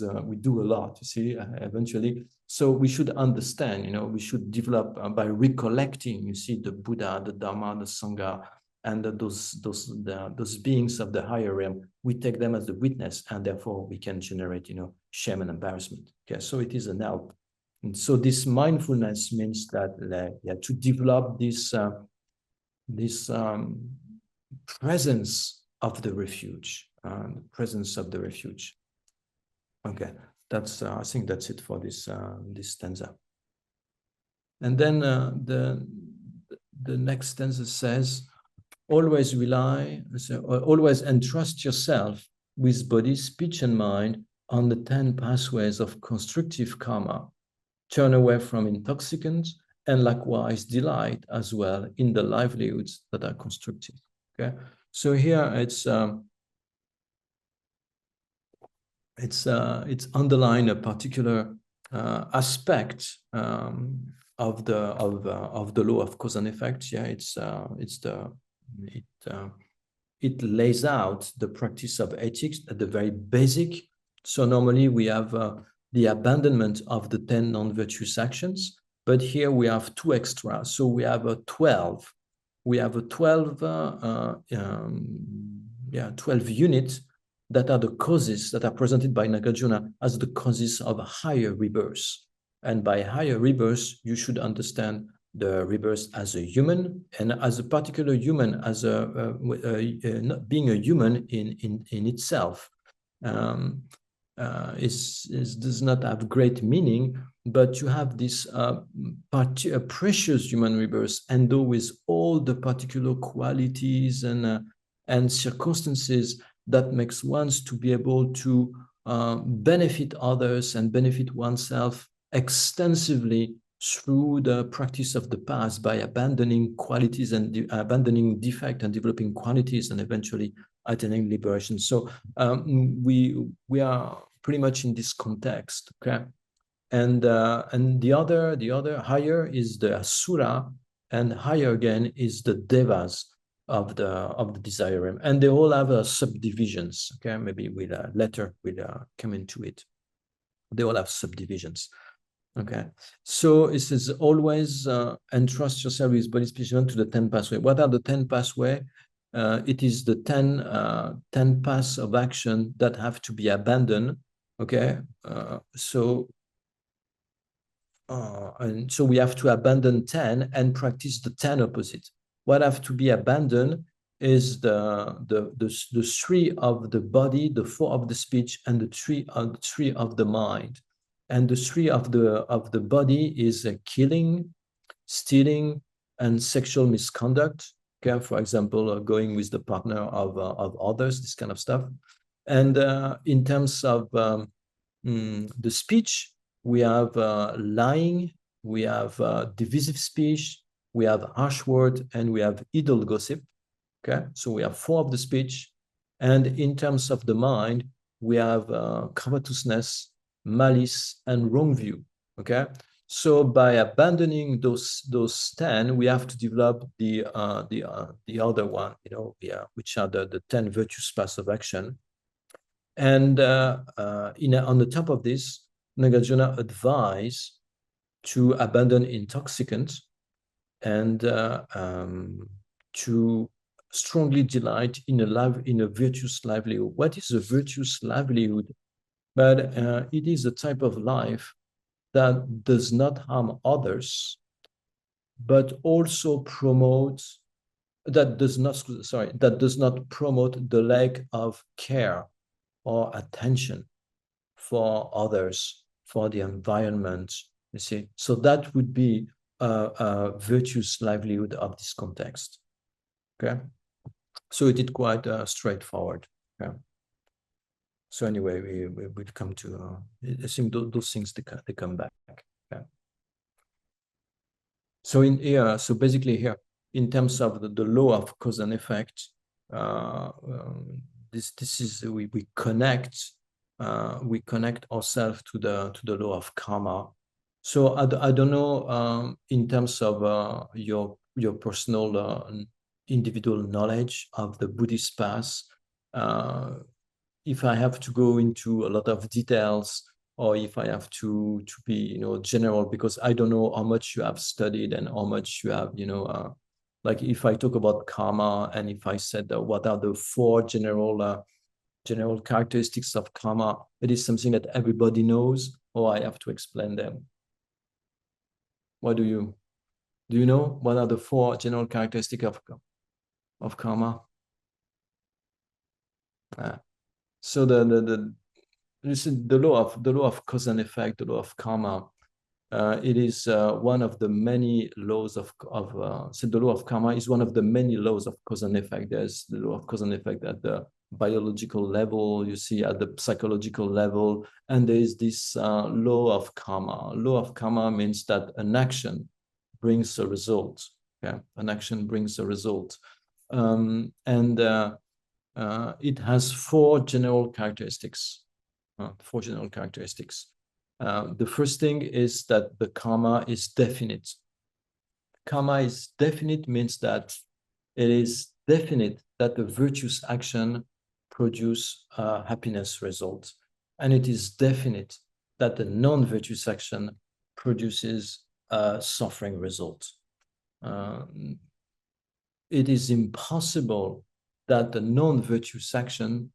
a lot, you see, eventually. So we should understand, we should develop by recollecting, you see, the Buddha, the Dharma, the Sangha, and those beings of the higher realm. We take them as the witness, and therefore we can generate, shame and embarrassment. Okay, so it is an help. And so this mindfulness means that to develop this presence of the refuge, Okay, that's I think that's it for this stanza. And then the next stanza says, always always entrust yourself with body, speech, and mind on the 10 pathways of constructive karma. Turn away from intoxicants, and likewise delight as well in the livelihoods that are constructive. Okay, so here it's underlying a particular aspect of the law of cause and effect. Yeah, it lays out the practice of ethics at the very basic. So normally we have the abandonment of the 10 non-virtuous actions, but here we have 2 extra. So we have a 12. We have a 12, 12 units that are the causes that are presented by Nagarjuna as the causes of higher rebirth. And by higher rebirth, you should understand the rebirth as a human, and as a particular human, as not being a human in itself. Does not have great meaning, but you have this precious human rebirth, and though with all the particular qualities and circumstances that makes one to be able to benefit others and benefit oneself extensively through the practice of the past, by abandoning qualities and abandoning defect and developing qualities, and eventually attaining liberation. So we are pretty much in this context, okay? And the other higher is the asura, and higher again is the devas of the desire realm, and they all have subdivisions. Okay, maybe later we'll come into it. They all have subdivisions. Okay, so it says always entrust yourself with body, speech, and to the 10 pathway. What are the 10 pathway? It is the 10 paths of action that have to be abandoned. Okay, and so we have to abandon 10 and practice the 10 opposite. What have to be abandoned is the 3 of the body, the 4 of the speech, and the 3 of the mind. And the 3 of the body is killing, stealing, and sexual misconduct. Okay, for example, going with the partner of others, this kind of stuff. And in terms of the speech, we have lying, we have divisive speech, we have harsh word, and we have idle gossip. Okay, so we have 4 of the speech. And in terms of the mind, we have covetousness, malice, and wrong view. Okay, so by abandoning those 10, we have to develop the other one, which are the 10 virtuous paths of action. And on the top of this, Nagarjuna advised to abandon intoxicants and to strongly delight in a virtuous livelihood. What is a virtuous livelihood? But it is a type of life that does not harm others, but also that does not promote the lack of care or attention for others, for the environment, you see. So that would be a virtuous livelihood of this context, okay? So it is quite straightforward, okay? So anyway, we will come to, I think those things, they come back, okay? So in here, so basically here, in terms of the law of cause and effect, this is, we connect ourselves to the law of karma. So I don't know, in terms of your personal individual knowledge of the Buddhist path, if I have to go into a lot of details, or if I have to be general, because I don't know how much you have studied and how much you have like if I talk about karma, and if I said what are the 4 general characteristics of karma, it is something that everybody knows, or I have to explain them. What do you know? What are the 4 general characteristics of karma? So the law of cause and effect, the law of karma. It is one of the many laws so the law of karma is one of the many laws of cause and effect. There's the law of cause and effect at the biological level, you see, at the psychological level, and there is this law of karma. Law of karma means that an action brings a result. Okay, an action brings a result, and it has 4 general characteristics. 4 general characteristics. The first thing is that the karma is definite. Karma is definite means that it is definite that the virtuous action produce happiness results, and it is definite that the non-virtuous action produces suffering results. It is impossible that the non-virtuous action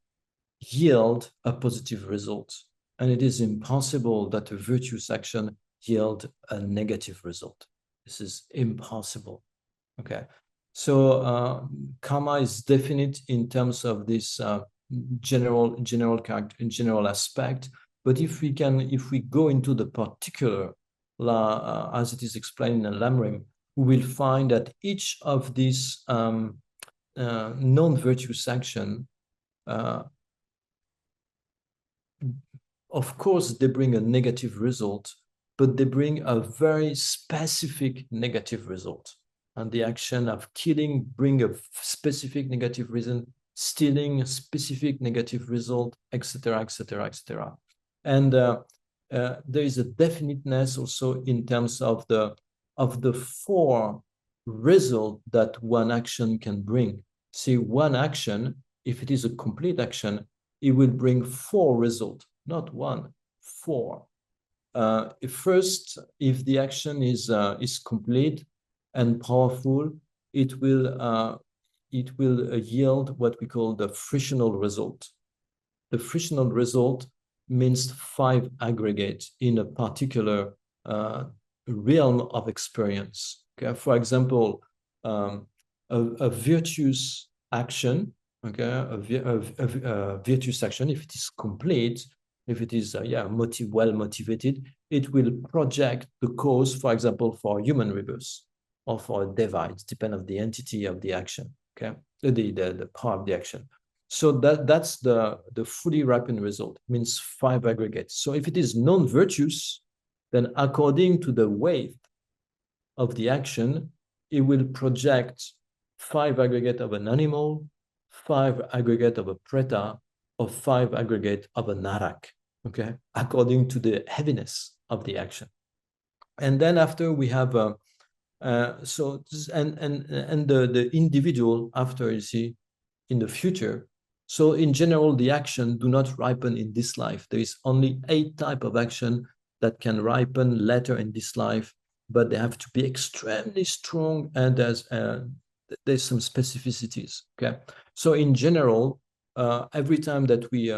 yield a positive result, and it is impossible that a virtuous action yield a negative result. This is impossible. Okay, so karma is definite in terms of this general aspect. But if we go into the particular, as it is explained in Lamrim, we will find that each of these non-virtuous action, of course, they bring a negative result, but they bring a very specific negative result. And the action of killing bring a specific negative reason, stealing a specific negative result, etc., etc., etc. And there is a definiteness also in terms of the four results that one action can bring. See, one action, if it is a complete action, it will bring four results, not one, four. First, if the action is complete and powerful, it will yield what we call the frictional result. The frictional result means 5 aggregates in a particular realm of experience. Okay, for example, a virtuous action. Okay, a virtuous action, if it is complete, if it is well motivated, it will project the cause, for example, for human rebirth or for a deva. It depends on the entity of the action. Okay, the power of the action. So that's the fully ripened result. It means 5 aggregates. So if it is non-virtuous, then according to the weight of the action, it will project 5 aggregate of an animal, 5 aggregate of a preta, or 5 aggregate of a narak. Okay, according to the heaviness of the action. And then after we have the individual after, you see, in the future. So in general, the action do not ripen in this life. There is only 8 types of action that can ripen later in this life, but they have to be extremely strong, and there's some specificities. Okay, so in general, every time that we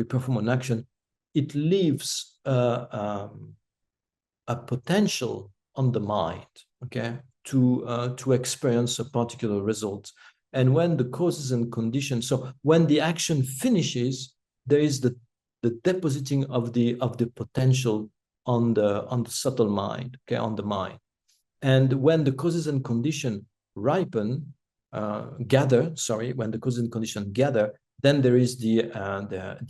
perform an action, it leaves a potential on the mind. Okay, to experience a particular result. And when the causes and conditions, so when the action finishes, there is the depositing of the potential on the subtle mind, okay, on the mind. And when the causes and condition gather, when the causes and condition gather, then there is the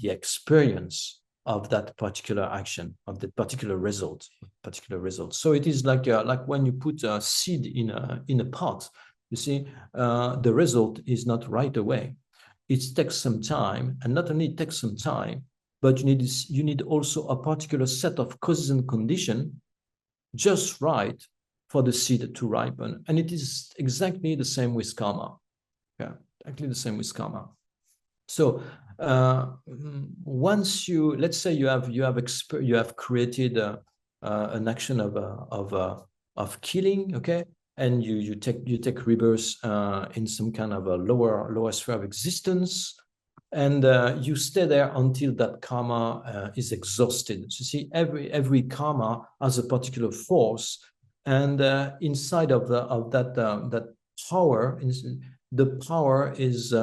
experience of that particular action, of the particular result. So it is like when you put a seed in a pot. You see, the result is not right away. It takes some time, and not only it takes some time, but you need also a particular set of causes and condition just right for the seed to ripen. And it is exactly the same with karma. Yeah, exactly the same with karma. So once let's say you have created an action of killing, okay, and you take rebirth in some kind of a lower sphere of existence, and you stay there until that karma is exhausted. So you see, every karma has a particular force, and inside of that power, the power is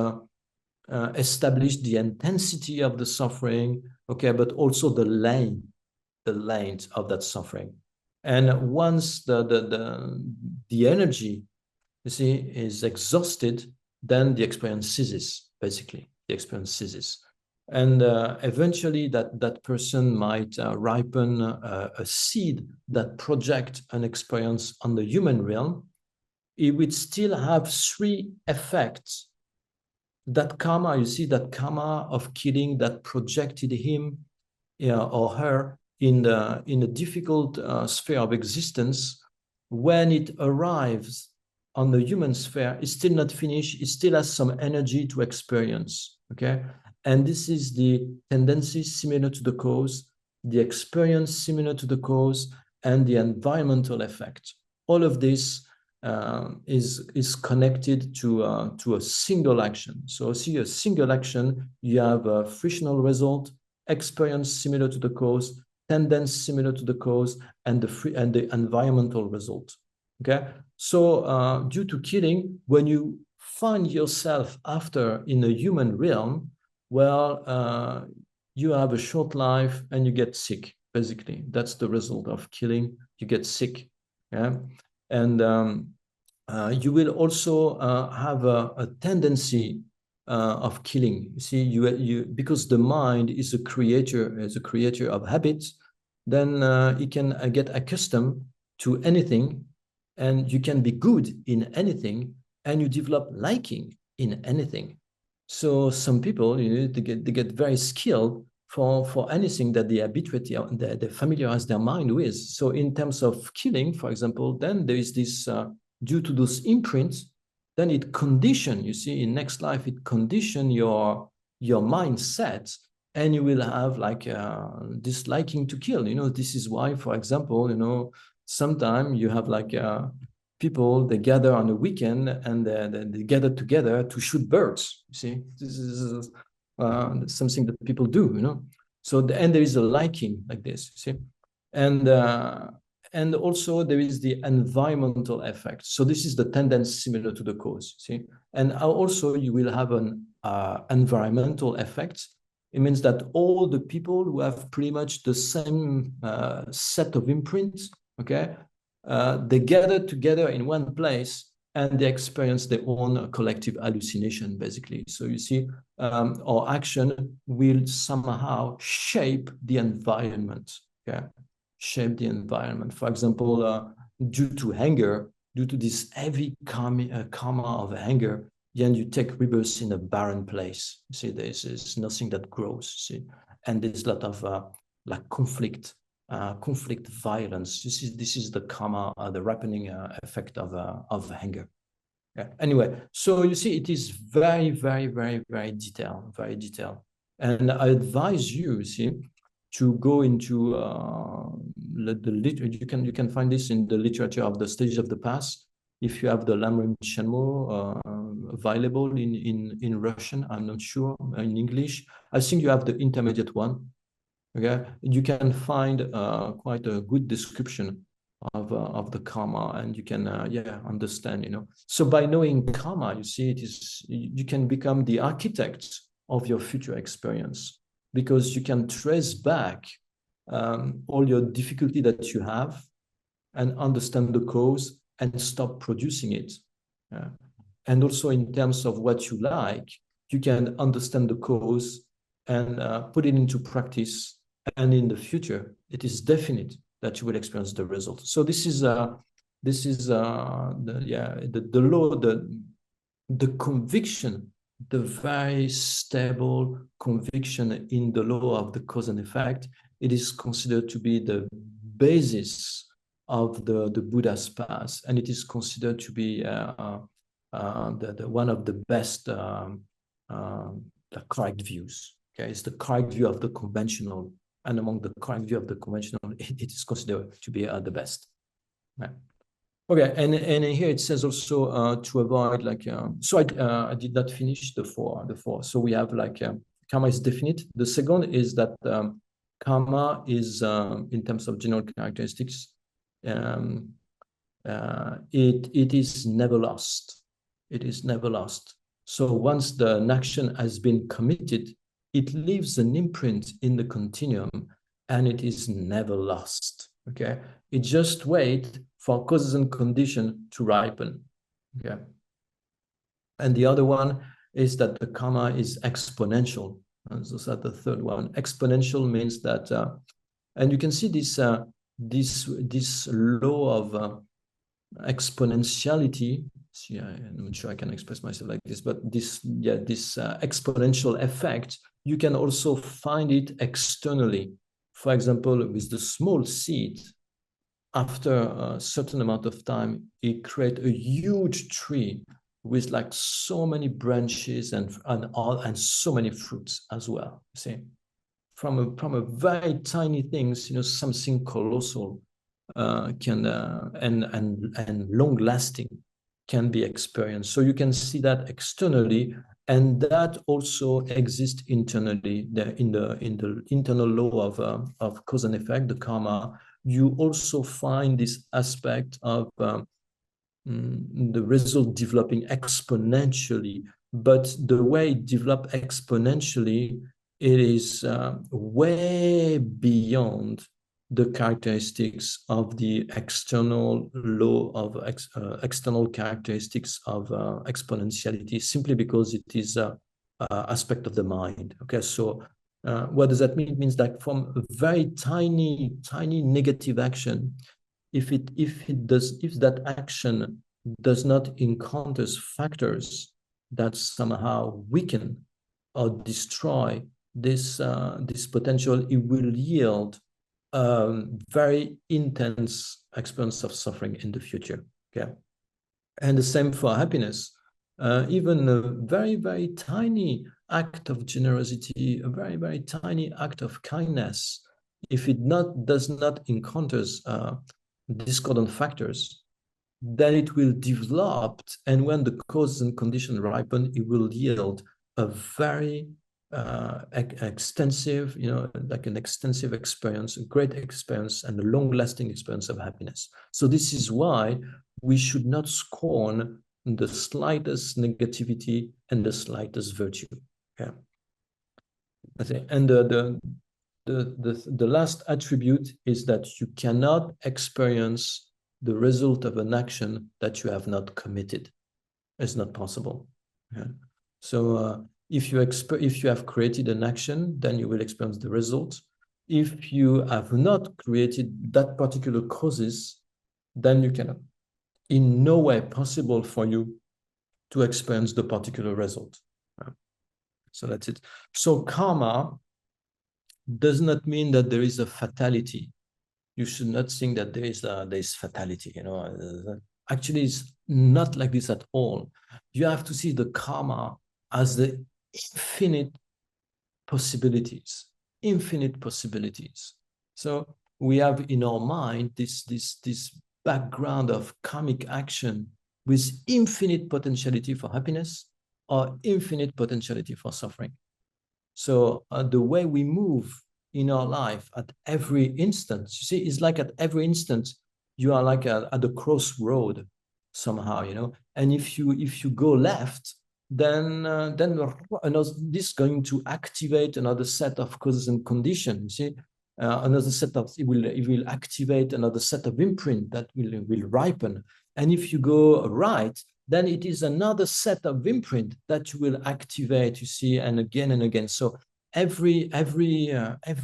establish the intensity of the suffering, okay, but also the length of that suffering. And once the energy, you see, is exhausted, then the experience ceases. Basically, the experience ceases, and eventually that person might ripen a seed that project an experience on the human realm. It would still have 3 effects. That karma, you see, that karma of killing that projected him or her in a difficult sphere of existence, when it arrives on the human sphere is still not finished. It still has some energy to experience, okay? And this is the tendency similar to the cause, the experience similar to the cause, and the environmental effect. All of this is connected to a single action. So see a single action, you have a frictional result, experience similar to the cause, tendency similar to the cause, and the environmental result. Okay, so due to killing, when you find yourself after in a human realm, well, you have a short life and you get sick. Basically, that's the result of killing. You get sick, yeah, and you will also have a tendency of killing. You see, because the mind is a creator of habits. Then it can get accustomed to anything. And you can be good in anything, and you develop liking in anything. So some people, they get very skilled for anything that they habituate, they familiarize their mind with. So in terms of killing, for example, then there is this, due to those imprints, then it condition, you see, in next life, it condition your mindset, and you will have like this liking to kill. This is why, for example, sometimes you have like people, they gather on a weekend and they gather together to shoot birds. You see, this is something that people do, So and there is a liking like this, you see, and also there is the environmental effect. So this is the tendency similar to the cause, you see, and also you will have an environmental effect. It means that all the people who have pretty much the same set of imprints, okay, they gather together in one place and they experience their own collective hallucination, basically. So you see, our action will somehow shape the environment, okay? Shape the environment. For example, due to anger, due to this heavy karma of anger, then you take rebirth in a barren place. You see, there's nothing that grows, you see, and there's a lot of like conflict, violence. You see, this is the karma, the ripening effect of anger. Yeah. Anyway, so you see, it is very, very, very, very detailed, and I advise you, see, to go into you can find this in the literature of the stages of the past. If you have the Lamrim Shenmo available in Russian, I'm not sure, in English. I think you have the intermediate one. Okay, you can find quite a good description of the karma, and you can understand. So by knowing karma, you see, you can become the architect of your future experience, because you can trace back all your difficulty that you have and understand the cause and stop producing it. And also in terms of what you like, you can understand the cause and put it into practice. And in the future, it is definite that you will experience the result. So this is the law, the conviction, the very stable conviction in the law of the cause and effect. It is considered to be the basis of the Buddha's path, and it is considered to be one of the best the correct views. Okay, it's the correct view of the conventional. And among the correct view of the conventional, it is considered to be the best. Right. Okay, and here it says also to avoid like so I did not finish the four. So we have like karma is definite. The second is that karma is in terms of general characteristics, it is never lost. It is never lost. So once an action has been committed, it leaves an imprint in the continuum, and it is never lost. Okay, it just waits for causes and condition to ripen. Okay, and the other one is that the karma is exponential. And so that's the third one. Exponential means that, and you can see this this law of exponentiality. See, I'm not sure I can express myself like this, but this exponential effect, you can also find it externally. For example, with the small seed, after a certain amount of time, it creates a huge tree with like so many branches and so many fruits as well. See, from a very tiny things, you know, something colossal and long lasting can be experienced. So you can see that externally, and that also exists internally. In the internal law of cause and effect, the karma, you also find this aspect of the result developing exponentially. But the way it develops exponentially, it is way beyond the characteristics of the external law of external characteristics of exponentiality, simply because it is an aspect of the mind. Okay, so what does that mean? It means that from a very tiny negative action, if that action does not encounter factors that somehow weaken or destroy this potential, it will yield very intense experience of suffering in the future. Okay, and the same for happiness. Even a very tiny act of generosity, a very tiny act of kindness, if it does not encounter discordant factors, then it will develop, and when the causes and conditions ripen, it will yield a very extensive, you know, like an extensive experience, a great experience, and a long-lasting experience of happiness. So this is why we should not scorn the slightest negativity and the slightest virtue. Okay. And the last attribute is that you cannot experience the result of an action that you have not committed. It's not possible. Yeah. So if you have created an action, then you will experience the result. If you have not created that particular causes, then you cannot. In no way possible for you to experience the particular result. So that's it. So karma does not mean that there is a fatality. You should not think that there is fatality. You know, actually, it's not like this at all. You have to see the karma as the infinite possibilities. So we have in our mind this background of karmic action with infinite potentiality for happiness or infinite potentiality for suffering. So the way we move in our life at every instant, you see, it's like at every instant you are like at the crossroad somehow, you know. And if you go left, then this is going to activate another set of causes and conditions. You see, another set of it will activate another set of imprint that will ripen. And if you go right, then it is another set of imprint that will activate. You see, and again. So every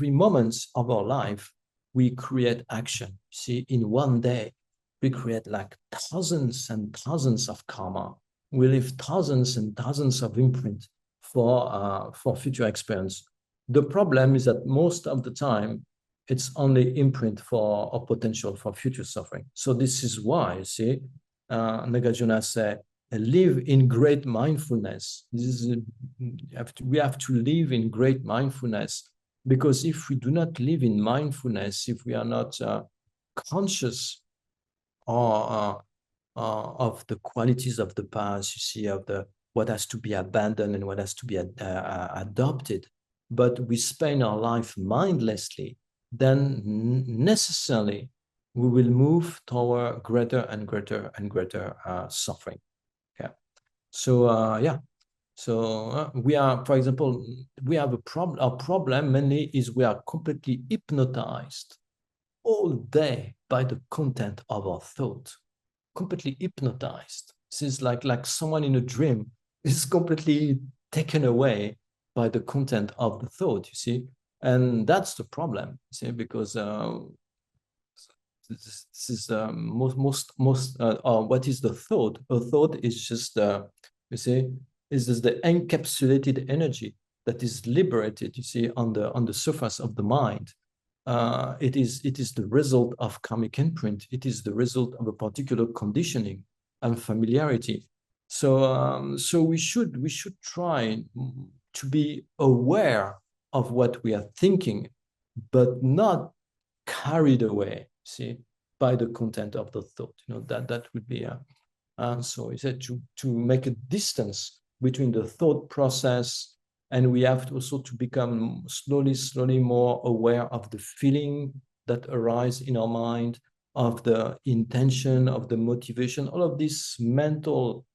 moment of our life, we create action. See, in one day, we create like thousands and thousands of karma. We leave thousands and thousands of imprint for future experience. The problem is that most of the time, it's only imprint for a potential for future suffering. So this is why, you see, Nagarjuna said, live in great mindfulness. We have to live in great mindfulness, because if we do not live in mindfulness, if we are not conscious of the qualities of the past, you see, of what has to be abandoned and what has to be adopted, but we spend our life mindlessly, then necessarily we will move toward greater and greater suffering. Okay. So So we are, for example, we have a problem. Our problem mainly is we are completely hypnotized all day by the content of our thought. Completely hypnotized. This is like someone in a dream is completely taken away by the content of the thought, you see. And that's the problem, you see, because this is what is the thought? A thought is just, you see, is just the encapsulated energy that is liberated, you see, on the surface of the mind. it is the result of karmic imprint. It is the result of a particular conditioning and familiarity. So so we should try to be aware of what we are thinking, but not carried away, see, by the content of the thought. You know, that would be so he said to make a distance between the thought process, and we have to also to become slowly more aware of the feeling that arise in our mind, of the intention, of the motivation, all of these mental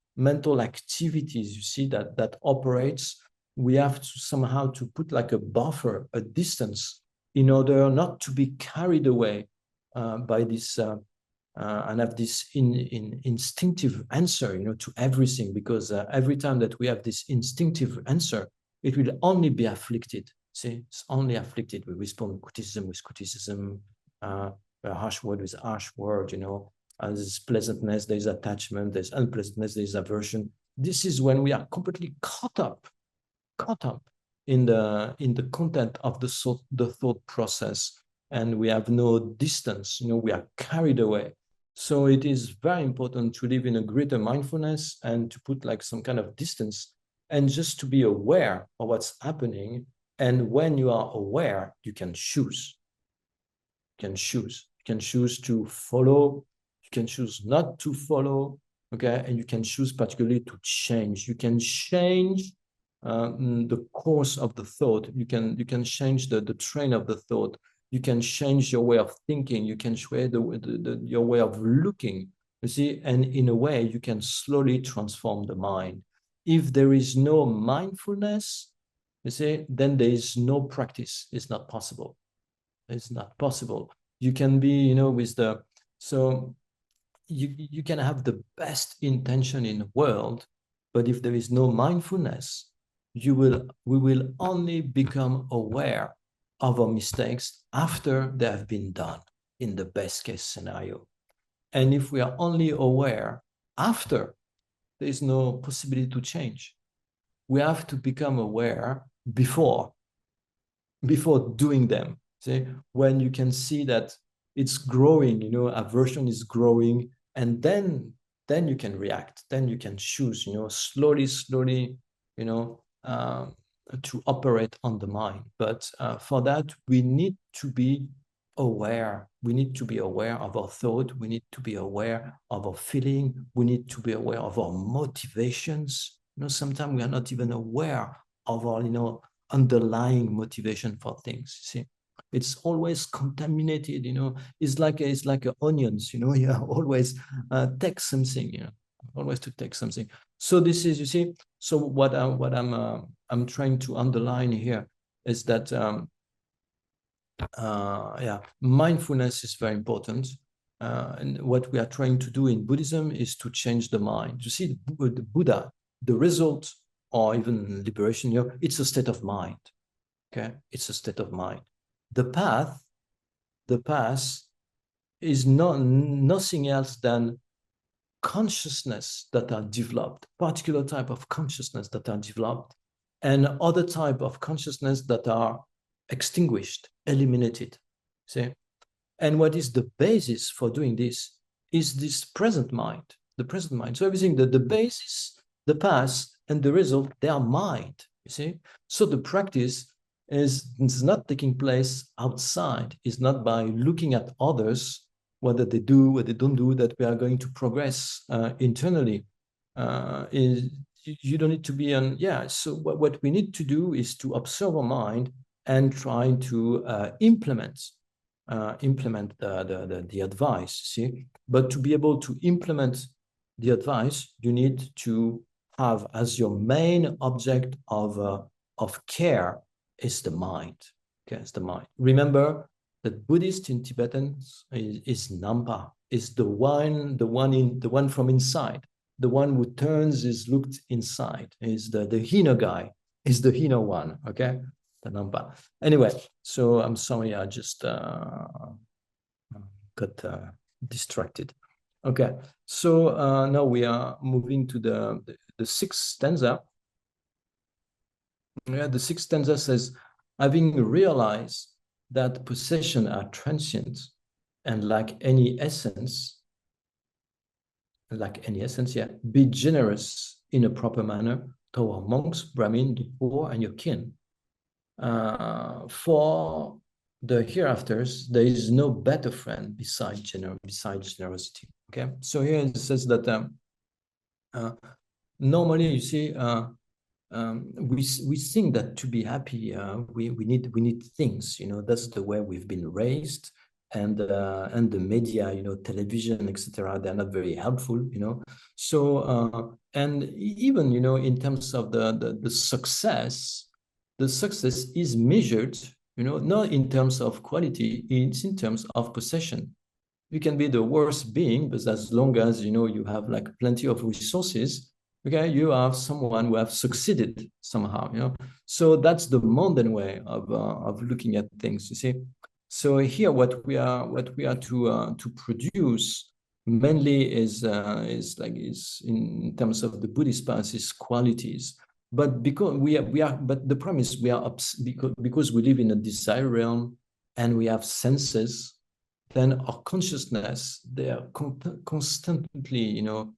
activities, you see, that operates. We have to somehow to put like a buffer, a distance, in order not to be carried away by this and have this instinctive answer, you know, to everything, because every time that we have this instinctive answer, it will only be afflicted. See, it's only afflicted. We respond with criticism, a harsh word with harsh word, you know. There's pleasantness, there's attachment, there's unpleasantness, there's aversion. This is when we are completely caught up in the content of the thought process, and we have no distance, you know, we are carried away. So it is very important to live in a greater mindfulness and to put like some kind of distance and just to be aware of what's happening. And when you are aware, you can choose. You can choose. You can choose to follow. You can choose not to follow. Okay, and you can choose particularly to change. You can change the course of the thought. You can change the train of the thought. You can change your way of thinking. You can change your way of looking. You see, and in a way, you can slowly transform the mind. If there is no mindfulness, you see, then there is no practice. It's not possible. It's not possible. You can be, you know, with the so. You can have the best intention in the world, but if there is no mindfulness, we will only become aware of our mistakes after they have been done, in the best case scenario. And if we are only aware after, there is no possibility to change. We have to become aware before doing them. See, when you can see that it's growing, you know, aversion is growing, and then you can react, then you can choose, you know, slowly, you know, to operate on the mind. But for that, we need to be aware. We need to be aware of our thought. We need to be aware of our feeling. We need to be aware of our motivations. You know, sometimes we are not even aware of our, you know, underlying motivation for things. See, it's always contaminated, you know. It's like onions, you know. You always take something, you know, always to take something. So this is, you see. So what I'm trying to underline here is that yeah, mindfulness is very important. And what we are trying to do in Buddhism is to change the mind. You see, the Buddha, the result, or even liberation, you know, it's a state of mind. Okay, it's a state of mind. The path is nothing else than consciousness that are developed, particular type of consciousness that are developed, and other type of consciousness that are extinguished, eliminated. See? And what is the basis for doing this is this present mind, the present mind. So everything, the basis, the path, and the result, they are mind, you see? So the practice is not taking place outside. It's not by looking at others, whether they do, what they don't do, that we are going to progress internally. You don't need to be on, yeah, so what we need to do is to observe our mind and try to implement the advice, see? But to be able to implement the advice, you need to have as your main object of care is the mind. Okay, it's the mind. Remember that Buddhist in Tibetan is Nampa, is the one from inside, the one who turns his look inside, is the inner guy, is the inner one. Okay, the Nampa. Anyway, so I'm sorry, I just got distracted. Okay, so now we are moving to the sixth stanza. Yeah, the sixth stanza says, having realized that possession are transient, and like any essence, be generous in a proper manner toward monks, Brahmin, the poor, and your kin. For the hereafters, there is no better friend besides generosity. Okay, so here it says that normally, you see, we think that to be happy, we need things. You know, that's the way we've been raised, and the media, you know, television, etc. They're not very helpful. You know, so and even, you know, in terms of the success, the success is measured, you know, not in terms of quality, it's in terms of possession. You can be the worst being, but as long as, you know, you have like plenty of resources, okay, you are someone who have succeeded somehow, you know. So that's the modern way of looking at things, you see. So here, what we are to produce mainly is in terms of the Buddhist path is qualities. But because but the problem is because we live in a desire realm and we have senses, then our consciousness, they are constantly, you know,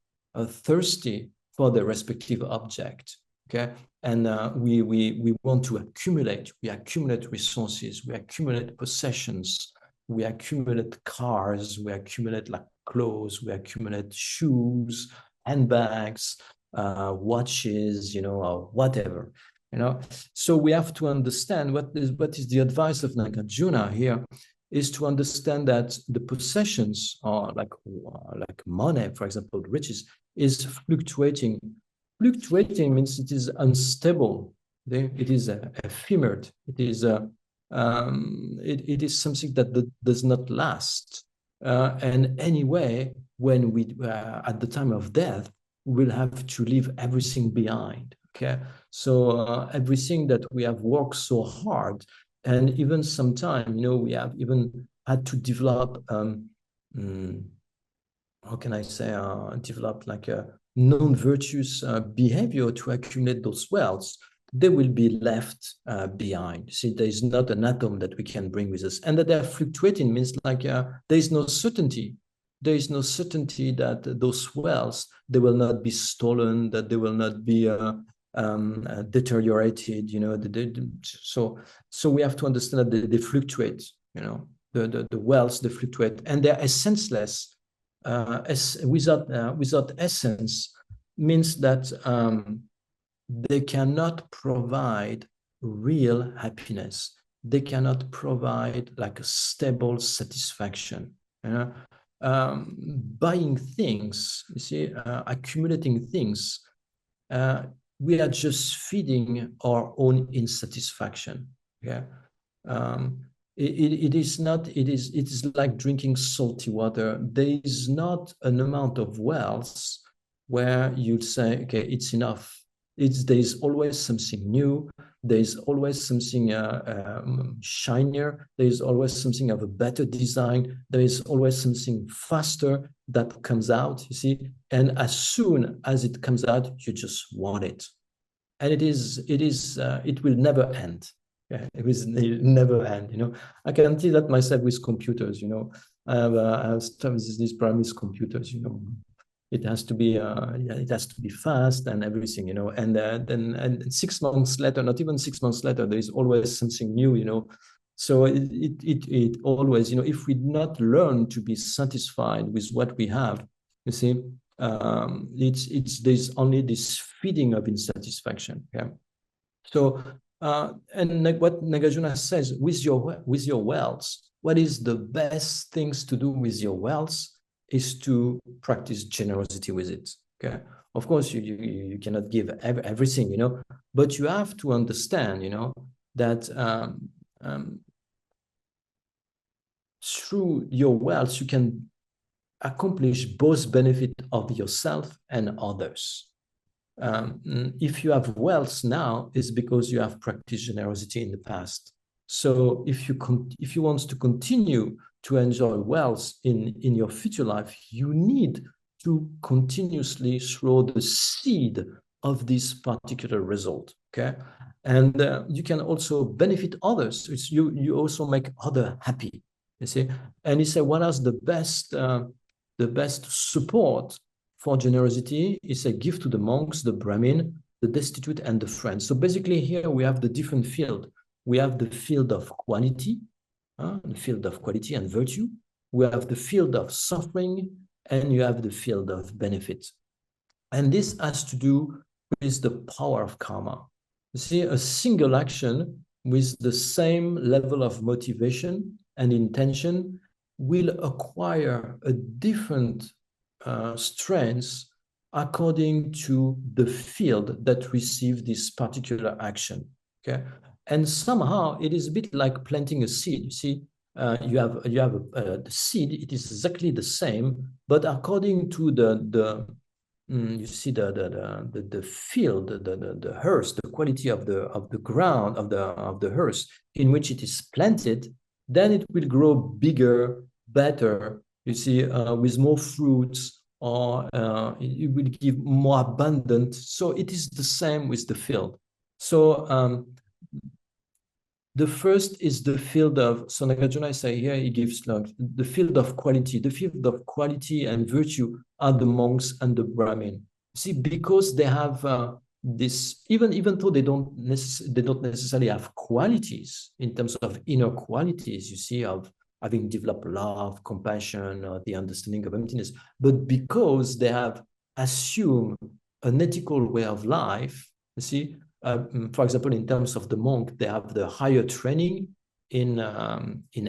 thirsty for the respective object. Okay, and we want to accumulate. We accumulate resources. We accumulate possessions. We accumulate cars. We accumulate like clothes. We accumulate shoes, handbags, watches, you know, or whatever, you know. So we have to understand what is the advice of Nagarjuna here is to understand that the possessions are like money, for example, riches, is fluctuating. Fluctuating means it is unstable. It is ephemeral. It is it is something that does not last. And anyway, when we at the time of death, we'll have to leave everything behind. Okay, so everything that we have worked so hard, and even sometime, you know, we have even had to develop how can I say, develop like a non-virtuous behavior to accumulate those wealths. They will be left behind. See, there is not an atom that we can bring with us, and that they're fluctuating means like there is no certainty. There is no certainty that those wealths, they will not be stolen, that they will not be deteriorated. You know, so we have to understand that they fluctuate. You know, the wealths, they fluctuate, and they're essenceless. Without essence means that they cannot provide real happiness. They cannot provide like a stable satisfaction. You know, buying things, you see, accumulating things, we are just feeding our own insatisfaction. Yeah. It is like drinking salty water. There is not an amount of wealth where you'd say, okay, it's enough. There is always something new. There is always something shinier. There is always something of a better design. There is always something faster that comes out, you see. And as soon as it comes out, you just want it. And it will never end. Yeah, it will never end, you know. I can see that myself with computers, you know. I have started with these premise computers, you know. It has to be it has to be fast and everything, you know. And then 6 months later, not even 6 months later, there is always something new, you know. So it always, you know, if we not learn to be satisfied with what we have, you see, there's only this feeding of insatisfaction. Yeah. So and what Nagarjuna says, with your wealth, what is the best things to do with your wealth is to practice generosity with it. Okay, of course you cannot give everything, you know, but you have to understand, you know, that through your wealth you can accomplish both benefit of yourself and others. If you have wealth now, it's because you have practiced generosity in the past. So if you want to continue to enjoy wealth in your future life, you need to continuously throw the seed of this particular result. Okay, And you can also benefit others. You also make others happy, you see. And he said, what is the best support for generosity? He said, give to the monks, the Brahmin, the destitute, and the friends. So basically here we have the different field. We have the field of quality, the field of quality and virtue. We have the field of suffering, and you have the field of benefit. And this has to do with the power of karma. You see, a single action with the same level of motivation and intention will acquire a different strength according to the field that received this particular action. Okay, and somehow it is a bit like planting a seed. You see, you have the seed. It is exactly the same, but according to you see the field, the earth, the quality of the ground of the earth in which it is planted, then it will grow bigger, better. You see, with more fruits, or it will give more abundant. So it is the same with the field. So the first is the field of, so Nagarjuna say here, he gives like the field of quality. The field of quality and virtue are the monks and the Brahmin. See, because they have this, even though they don't necessarily have qualities in terms of inner qualities, you see, of having developed love, compassion, or the understanding of emptiness, but because they have assumed an ethical way of life, you see, for example, in terms of the monk, they have the higher training in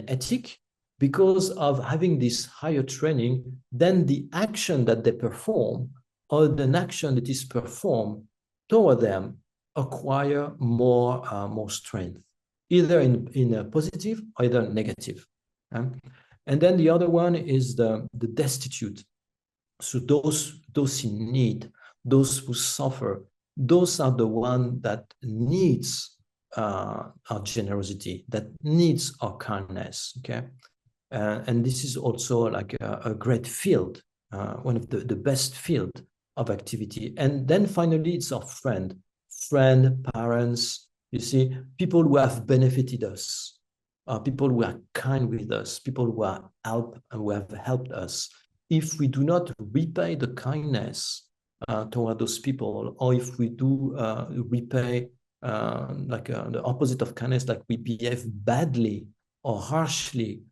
ethic. Because of having this higher training, then the action that they perform, or the action that is performed toward them, acquire more strength, either in a positive or either negative. And then the other one is the destitute. So those in need, those who suffer, those are the ones that needs our generosity, that needs our kindness. Okay, and this is also like a great field, one of the best field of activity. And then finally, it's our friend, parents. You see, people who have benefited us, people who are kind with us, people who have helped us. If we do not repay the kindness toward those people, or if we do repay the opposite of kindness, like we behave badly or harshly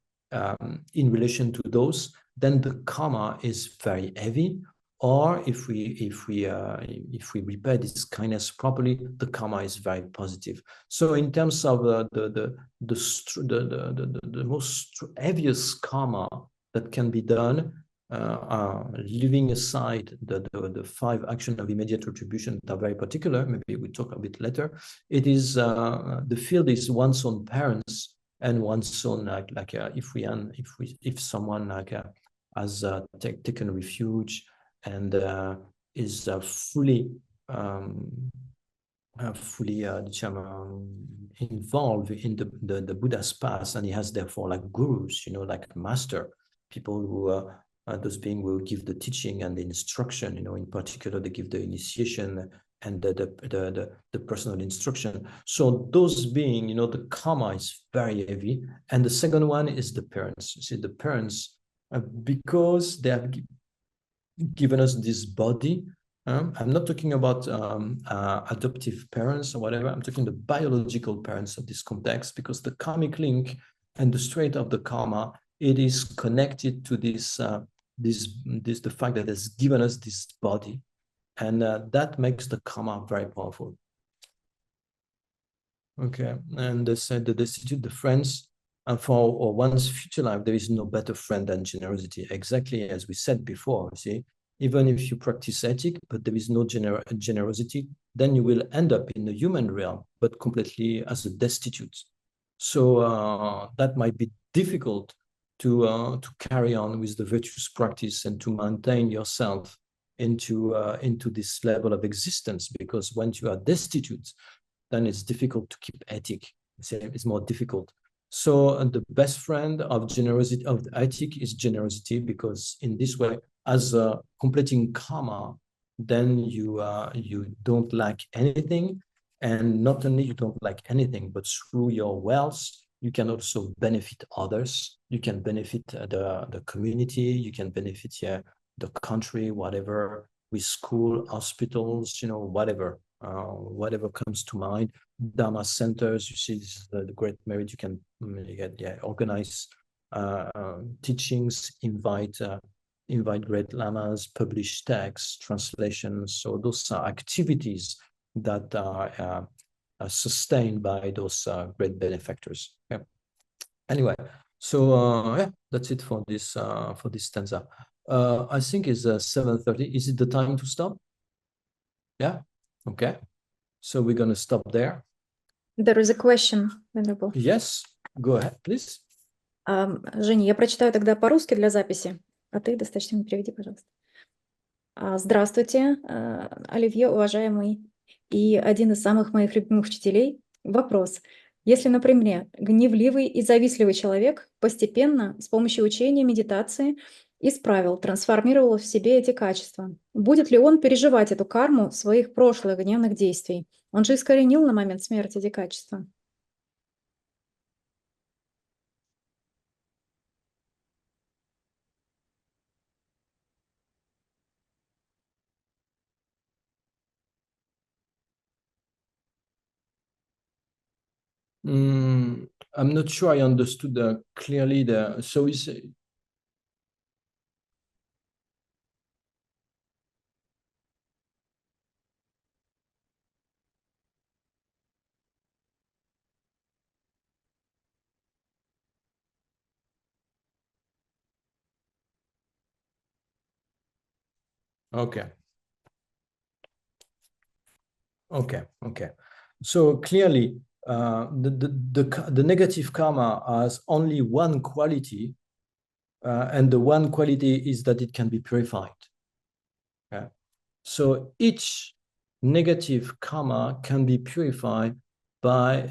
in relation to those, then the karma is very heavy. Or if we repay this kindness properly, the karma is very positive. So in terms of the most heaviest karma that can be done, leaving aside the 5 actions of immediate retribution that are very particular, maybe we talk a bit later. It is the field is one's own parents and one's own if someone has taken refuge and is fully involved in the Buddha's path, and he has therefore like gurus, like master, people who those beings will give the teaching and the instruction. In particular, they give the initiation and the personal instruction. So those beings, the karma is very heavy. And the second one is the parents. You see, the parents, because they have given us this body. I'm not talking about adoptive parents or whatever. I'm talking the biological parents of this context, because the karmic link and the straight of the karma, it is connected to this the fact that it's given us this body, and that makes the karma very powerful. Okay, and they said the destitute, the friends, and for one's future life, there is no better friend than generosity. Exactly as we said before. See, even if you practice ethic, but there is no generosity, then you will end up in the human realm, but completely as a destitute. So that might be difficult to carry on with the virtuous practice and to maintain yourself into this level of existence, because once you are destitute, then it's difficult to keep ethic. It's more difficult. So the best friend of generosity, of the ethic, is generosity, because in this way, as completing karma, then you don't lack anything, And not only you don't like anything, but through your wealth, you can also benefit others. You can benefit the community. You can benefit the country, whatever, with school, hospitals, you know, whatever comes to mind. Dharma centers, you see, this is the great merit. You can organize teachings, invite great lamas, publish texts, translations. So those are activities that are sustained by those great benefactors. Yeah. Anyway, so yeah, that's it for this stanza. I think it's 7:30. Is it the time to stop? Yeah. Okay. So we're gonna stop there. There is a question, Venerable. Yes. Go ahead, please. Женя, я прочитаю тогда по-русски для записи, а ты достаточно переведи, пожалуйста. Здравствуйте, Оливье, уважаемый и один из самых моих любимых учителей. Вопрос. Если, например, гневливый и завистливый человек постепенно с помощью учения, медитации исправил, трансформировал в себе эти качества, будет ли он переживать эту карму своих прошлых гневных действий? Он же искоренил на момент смерти эти качества. I'm not sure I understood clearly the. So is okay. Okay. So clearly, the negative karma has only one quality, and the one quality is that it can be purified. Okay? So each negative karma can be purified by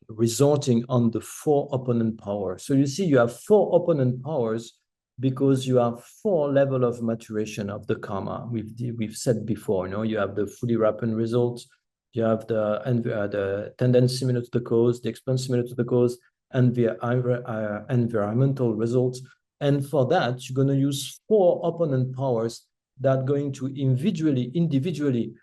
resorting on the 4 opponent powers. So you see, you have 4 opponent powers because you have 4 levels of maturation of the karma. We've said before, you know, you have the fully ripened results, you have the tendency similar to the cause, the expense similar to the cause, and the environmental results. And for that, you're going to use 4 opponent powers that are going to individually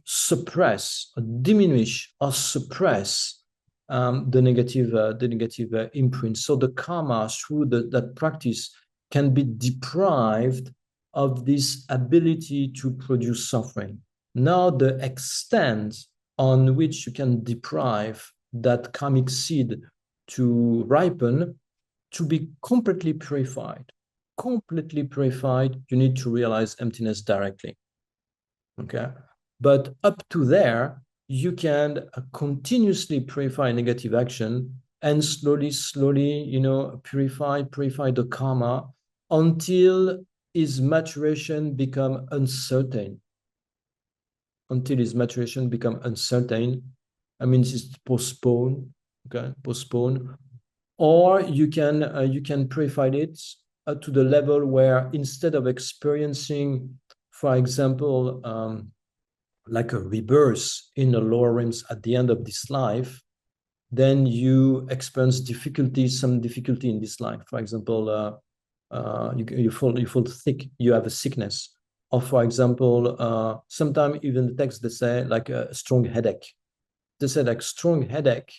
suppress, or diminish, or suppress the negative imprint. So the karma through that practice can be deprived of this ability to produce suffering. Now the extent on which you can deprive that karmic seed to ripen, to be completely purified, you need to realize emptiness directly. Okay, but up to there, you can continuously purify negative action and slowly, you know, purify the karma until its maturation become uncertain. I mean, it's postponed. Okay, postpone, or you can purify it to the level where instead of experiencing, for example, like a rebirth in the lower realms at the end of this life, then you experience some difficulty in this life. For example, you fall sick, you have a sickness, or for example, sometimes even the text they say like a strong headache. They say like strong headache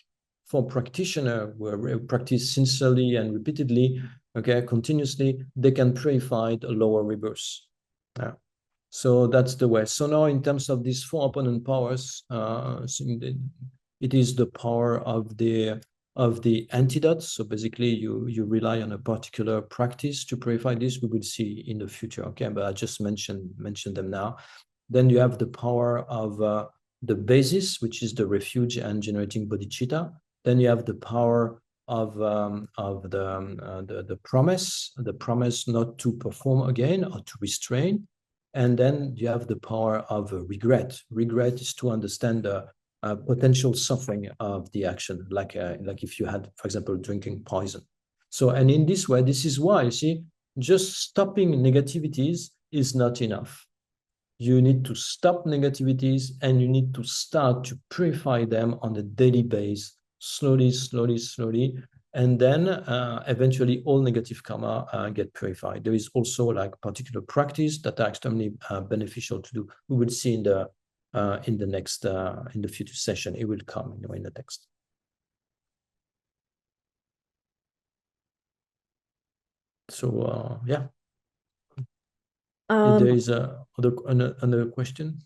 for practitioner who practice sincerely and repeatedly, okay, continuously, they can purify the lower rebirth. Yeah. So that's the way. So now in terms of these 4 opponent powers, it is the power of the antidotes. So basically you rely on a particular practice to purify this. We will see in the future, okay, but I just mentioned them now. Then you have the power of the basis, which is the refuge and generating bodhicitta. Then you have the power of the promise not to perform again or to restrain. And then you have the power of regret. Regret is to understand the potential suffering of the action, like if you had, for example, drinking poison. So, and in this way, this is why, you see, just stopping negativities is not enough. you need to stop negativities and you need to start to purify them on a daily basis, slowly, slowly, slowly. And then eventually all negative karma get purified. There is also like particular practice that are extremely beneficial to do. We will see in the next, in the future session. It will come in the text. So yeah. There is another question.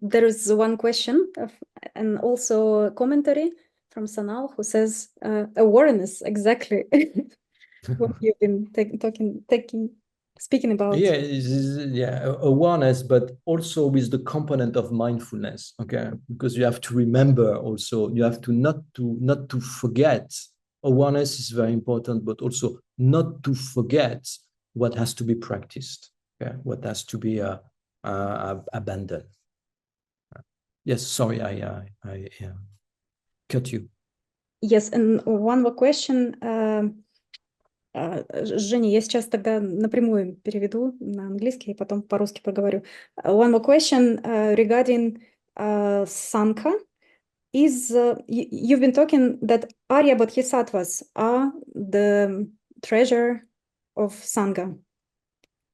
There is one question and also a commentary from Sanal who says awareness, exactly what you've been speaking about. Yeah, awareness, but also with the component of mindfulness. Okay, because you have to remember also. You have to not to forget. Awareness is very important, but also not to forget what has to be practiced. Okay, what has to be abandoned. Yes, sorry, I cut you. Yes, and one more question. Женя, я сейчас тогда напрямую переведу на английский и потом по-русски проговорю. One more question regarding Sangha. You've been talking that Arya Bodhisattvas are the treasure of Sangha.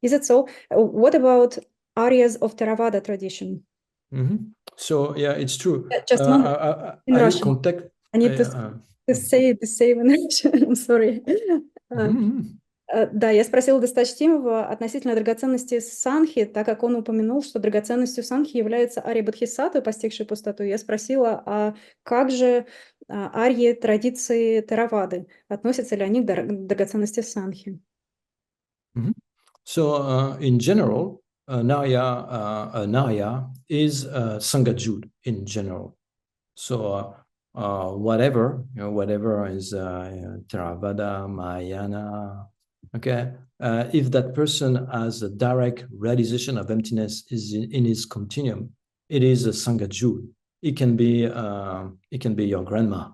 Is it so? What about Aryas of Theravada tradition? So yeah, it's true. Just in Russian. I need to say it the same in Russian. I'm sorry. Да, я спросила Досточтимого относительно драгоценности Санхи, так как он упомянул, что драгоценностью Санхи является Ария Бодхисаттва, постигшая пустоту. Я спросила, а как же арьи традиции Теравады? Относятся ли они к драгоценности Санхи? So in general, Naya is Sangha Jude in general. So whatever is Theravada, Mahayana, okay. If that person has a direct realization of emptiness is in his continuum, it is a Sangha Jude. It can be your grandma.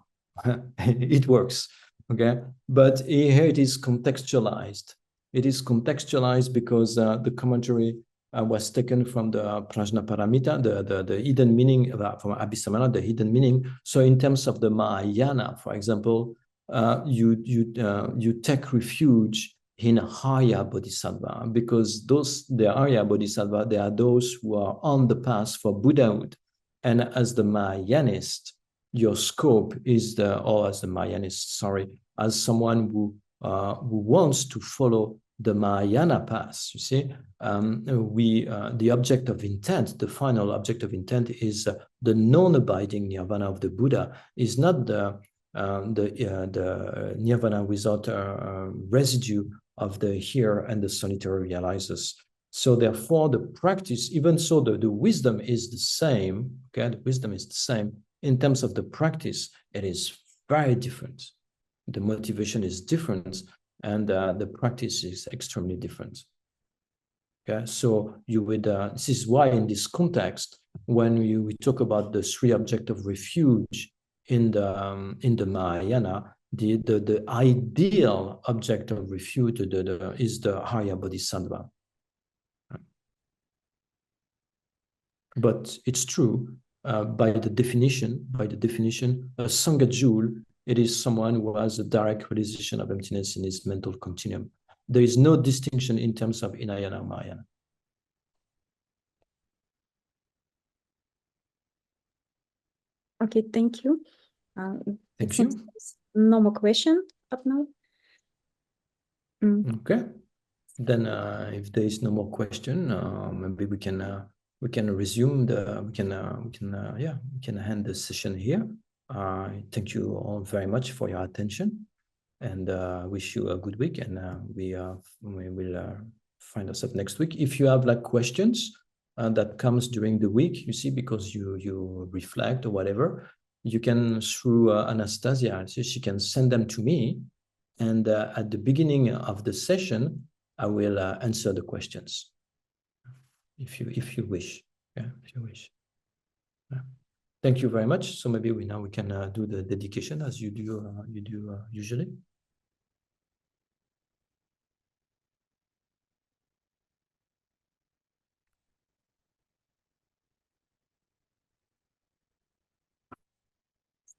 It works, okay. But here it is contextualized. It is contextualized because the commentary was taken from the Prajnaparamita, the hidden meaning from Abhisamana, the hidden meaning. So in terms of the Mahayana, for example, you take refuge in Arya Bodhisattva, because the Arya Bodhisattva, they are those who are on the path for Buddhahood. And as the Mahayanist, your scope is as someone who wants to follow the Mahayana path, you see, the object of intent, the final object of intent is the non-abiding nirvana of the Buddha, is not the nirvana without residue of the here and the solitary realizers. So therefore, the practice, even so, the wisdom is the same. Okay, the wisdom is the same. In terms of the practice, it is very different. The motivation is different, and the practice is extremely different. Okay, so you would. This is why, in this context, when we talk about the three objects of refuge in the Mahayana, the ideal object of refuge is the Arya Bodhisattva. But it's true, by the definition, a Sangha Jewel, it is someone who has a direct realization of emptiness in his mental continuum. There is no distinction in terms of Hinayana or Mahayana. Okay, thank you. Thank you. No more question up now. Okay. Then if there is no more question, maybe we can resume we can end the session here. Thank you all very much for your attention, and wish you a good week, and we will find us up next week. If you have like questions that comes during the week, you see, because you reflect or whatever, you can, through Anastasia, so she can send them to me, and at the beginning of the session, I will answer the questions, if you wish. Yeah, if you wish. Yeah. Thank you very much. So maybe we can do the dedication as you do usually.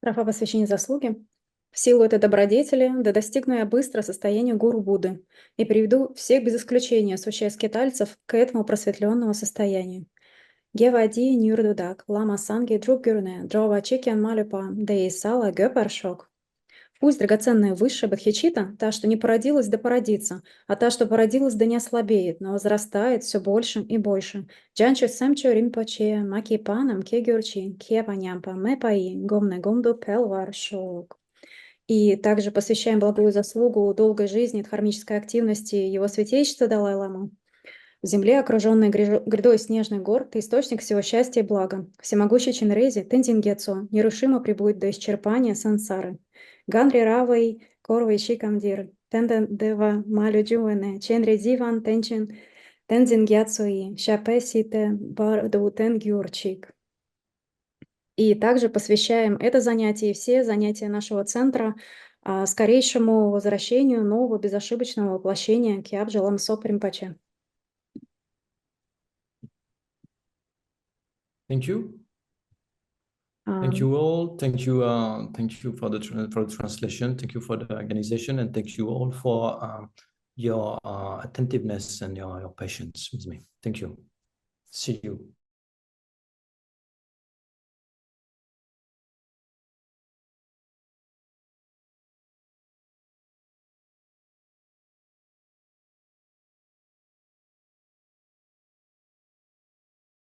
Графа посвящения заслуги. В силу этой добродетели, да достигну я быстро состояния гуру Будды и приведу всех без исключения сущих скитальцев к этому просветленному состоянию. Гевади нюрдудак, лама санги друбгюрне, дрова чикен малюпа, да и сала гёпершок. Пусть драгоценная высшая Бодхичита, та, что не породилась, да породится, а та, что породилась, да не ослабеет, но возрастает все больше и больше. Джанчу сэмчу римпоче, маки панам кегюрчи, кепанямпа, мэпаи, гомне гомду пелвар шок. И также посвящаем благую заслугу долгой жизни, дхармической активности его святейшества Далай-ламу. В земле, окруженной грядой снежных гор, ты источник всего счастья и блага. Всемогущий Чинрези, Тензин Гетсо, нерушимо прибудет до исчерпания сансары. Ганри Равой, Корвей Шикамдир, Тенден Дева Малю Джуэне, Ченри Диван Тенчин, Тензин Гетсои, Шапесите Барду Тенгюрчик. И также посвящаем это занятие и все занятия нашего центра скорейшему возвращению нового безошибочного воплощения Кьябджи Ламсоп Римпаче. Thank you. Thank you all. Thank you for the translation. Thank you for the organization, and thank you all for your attentiveness and your patience with me. Thank you. See you.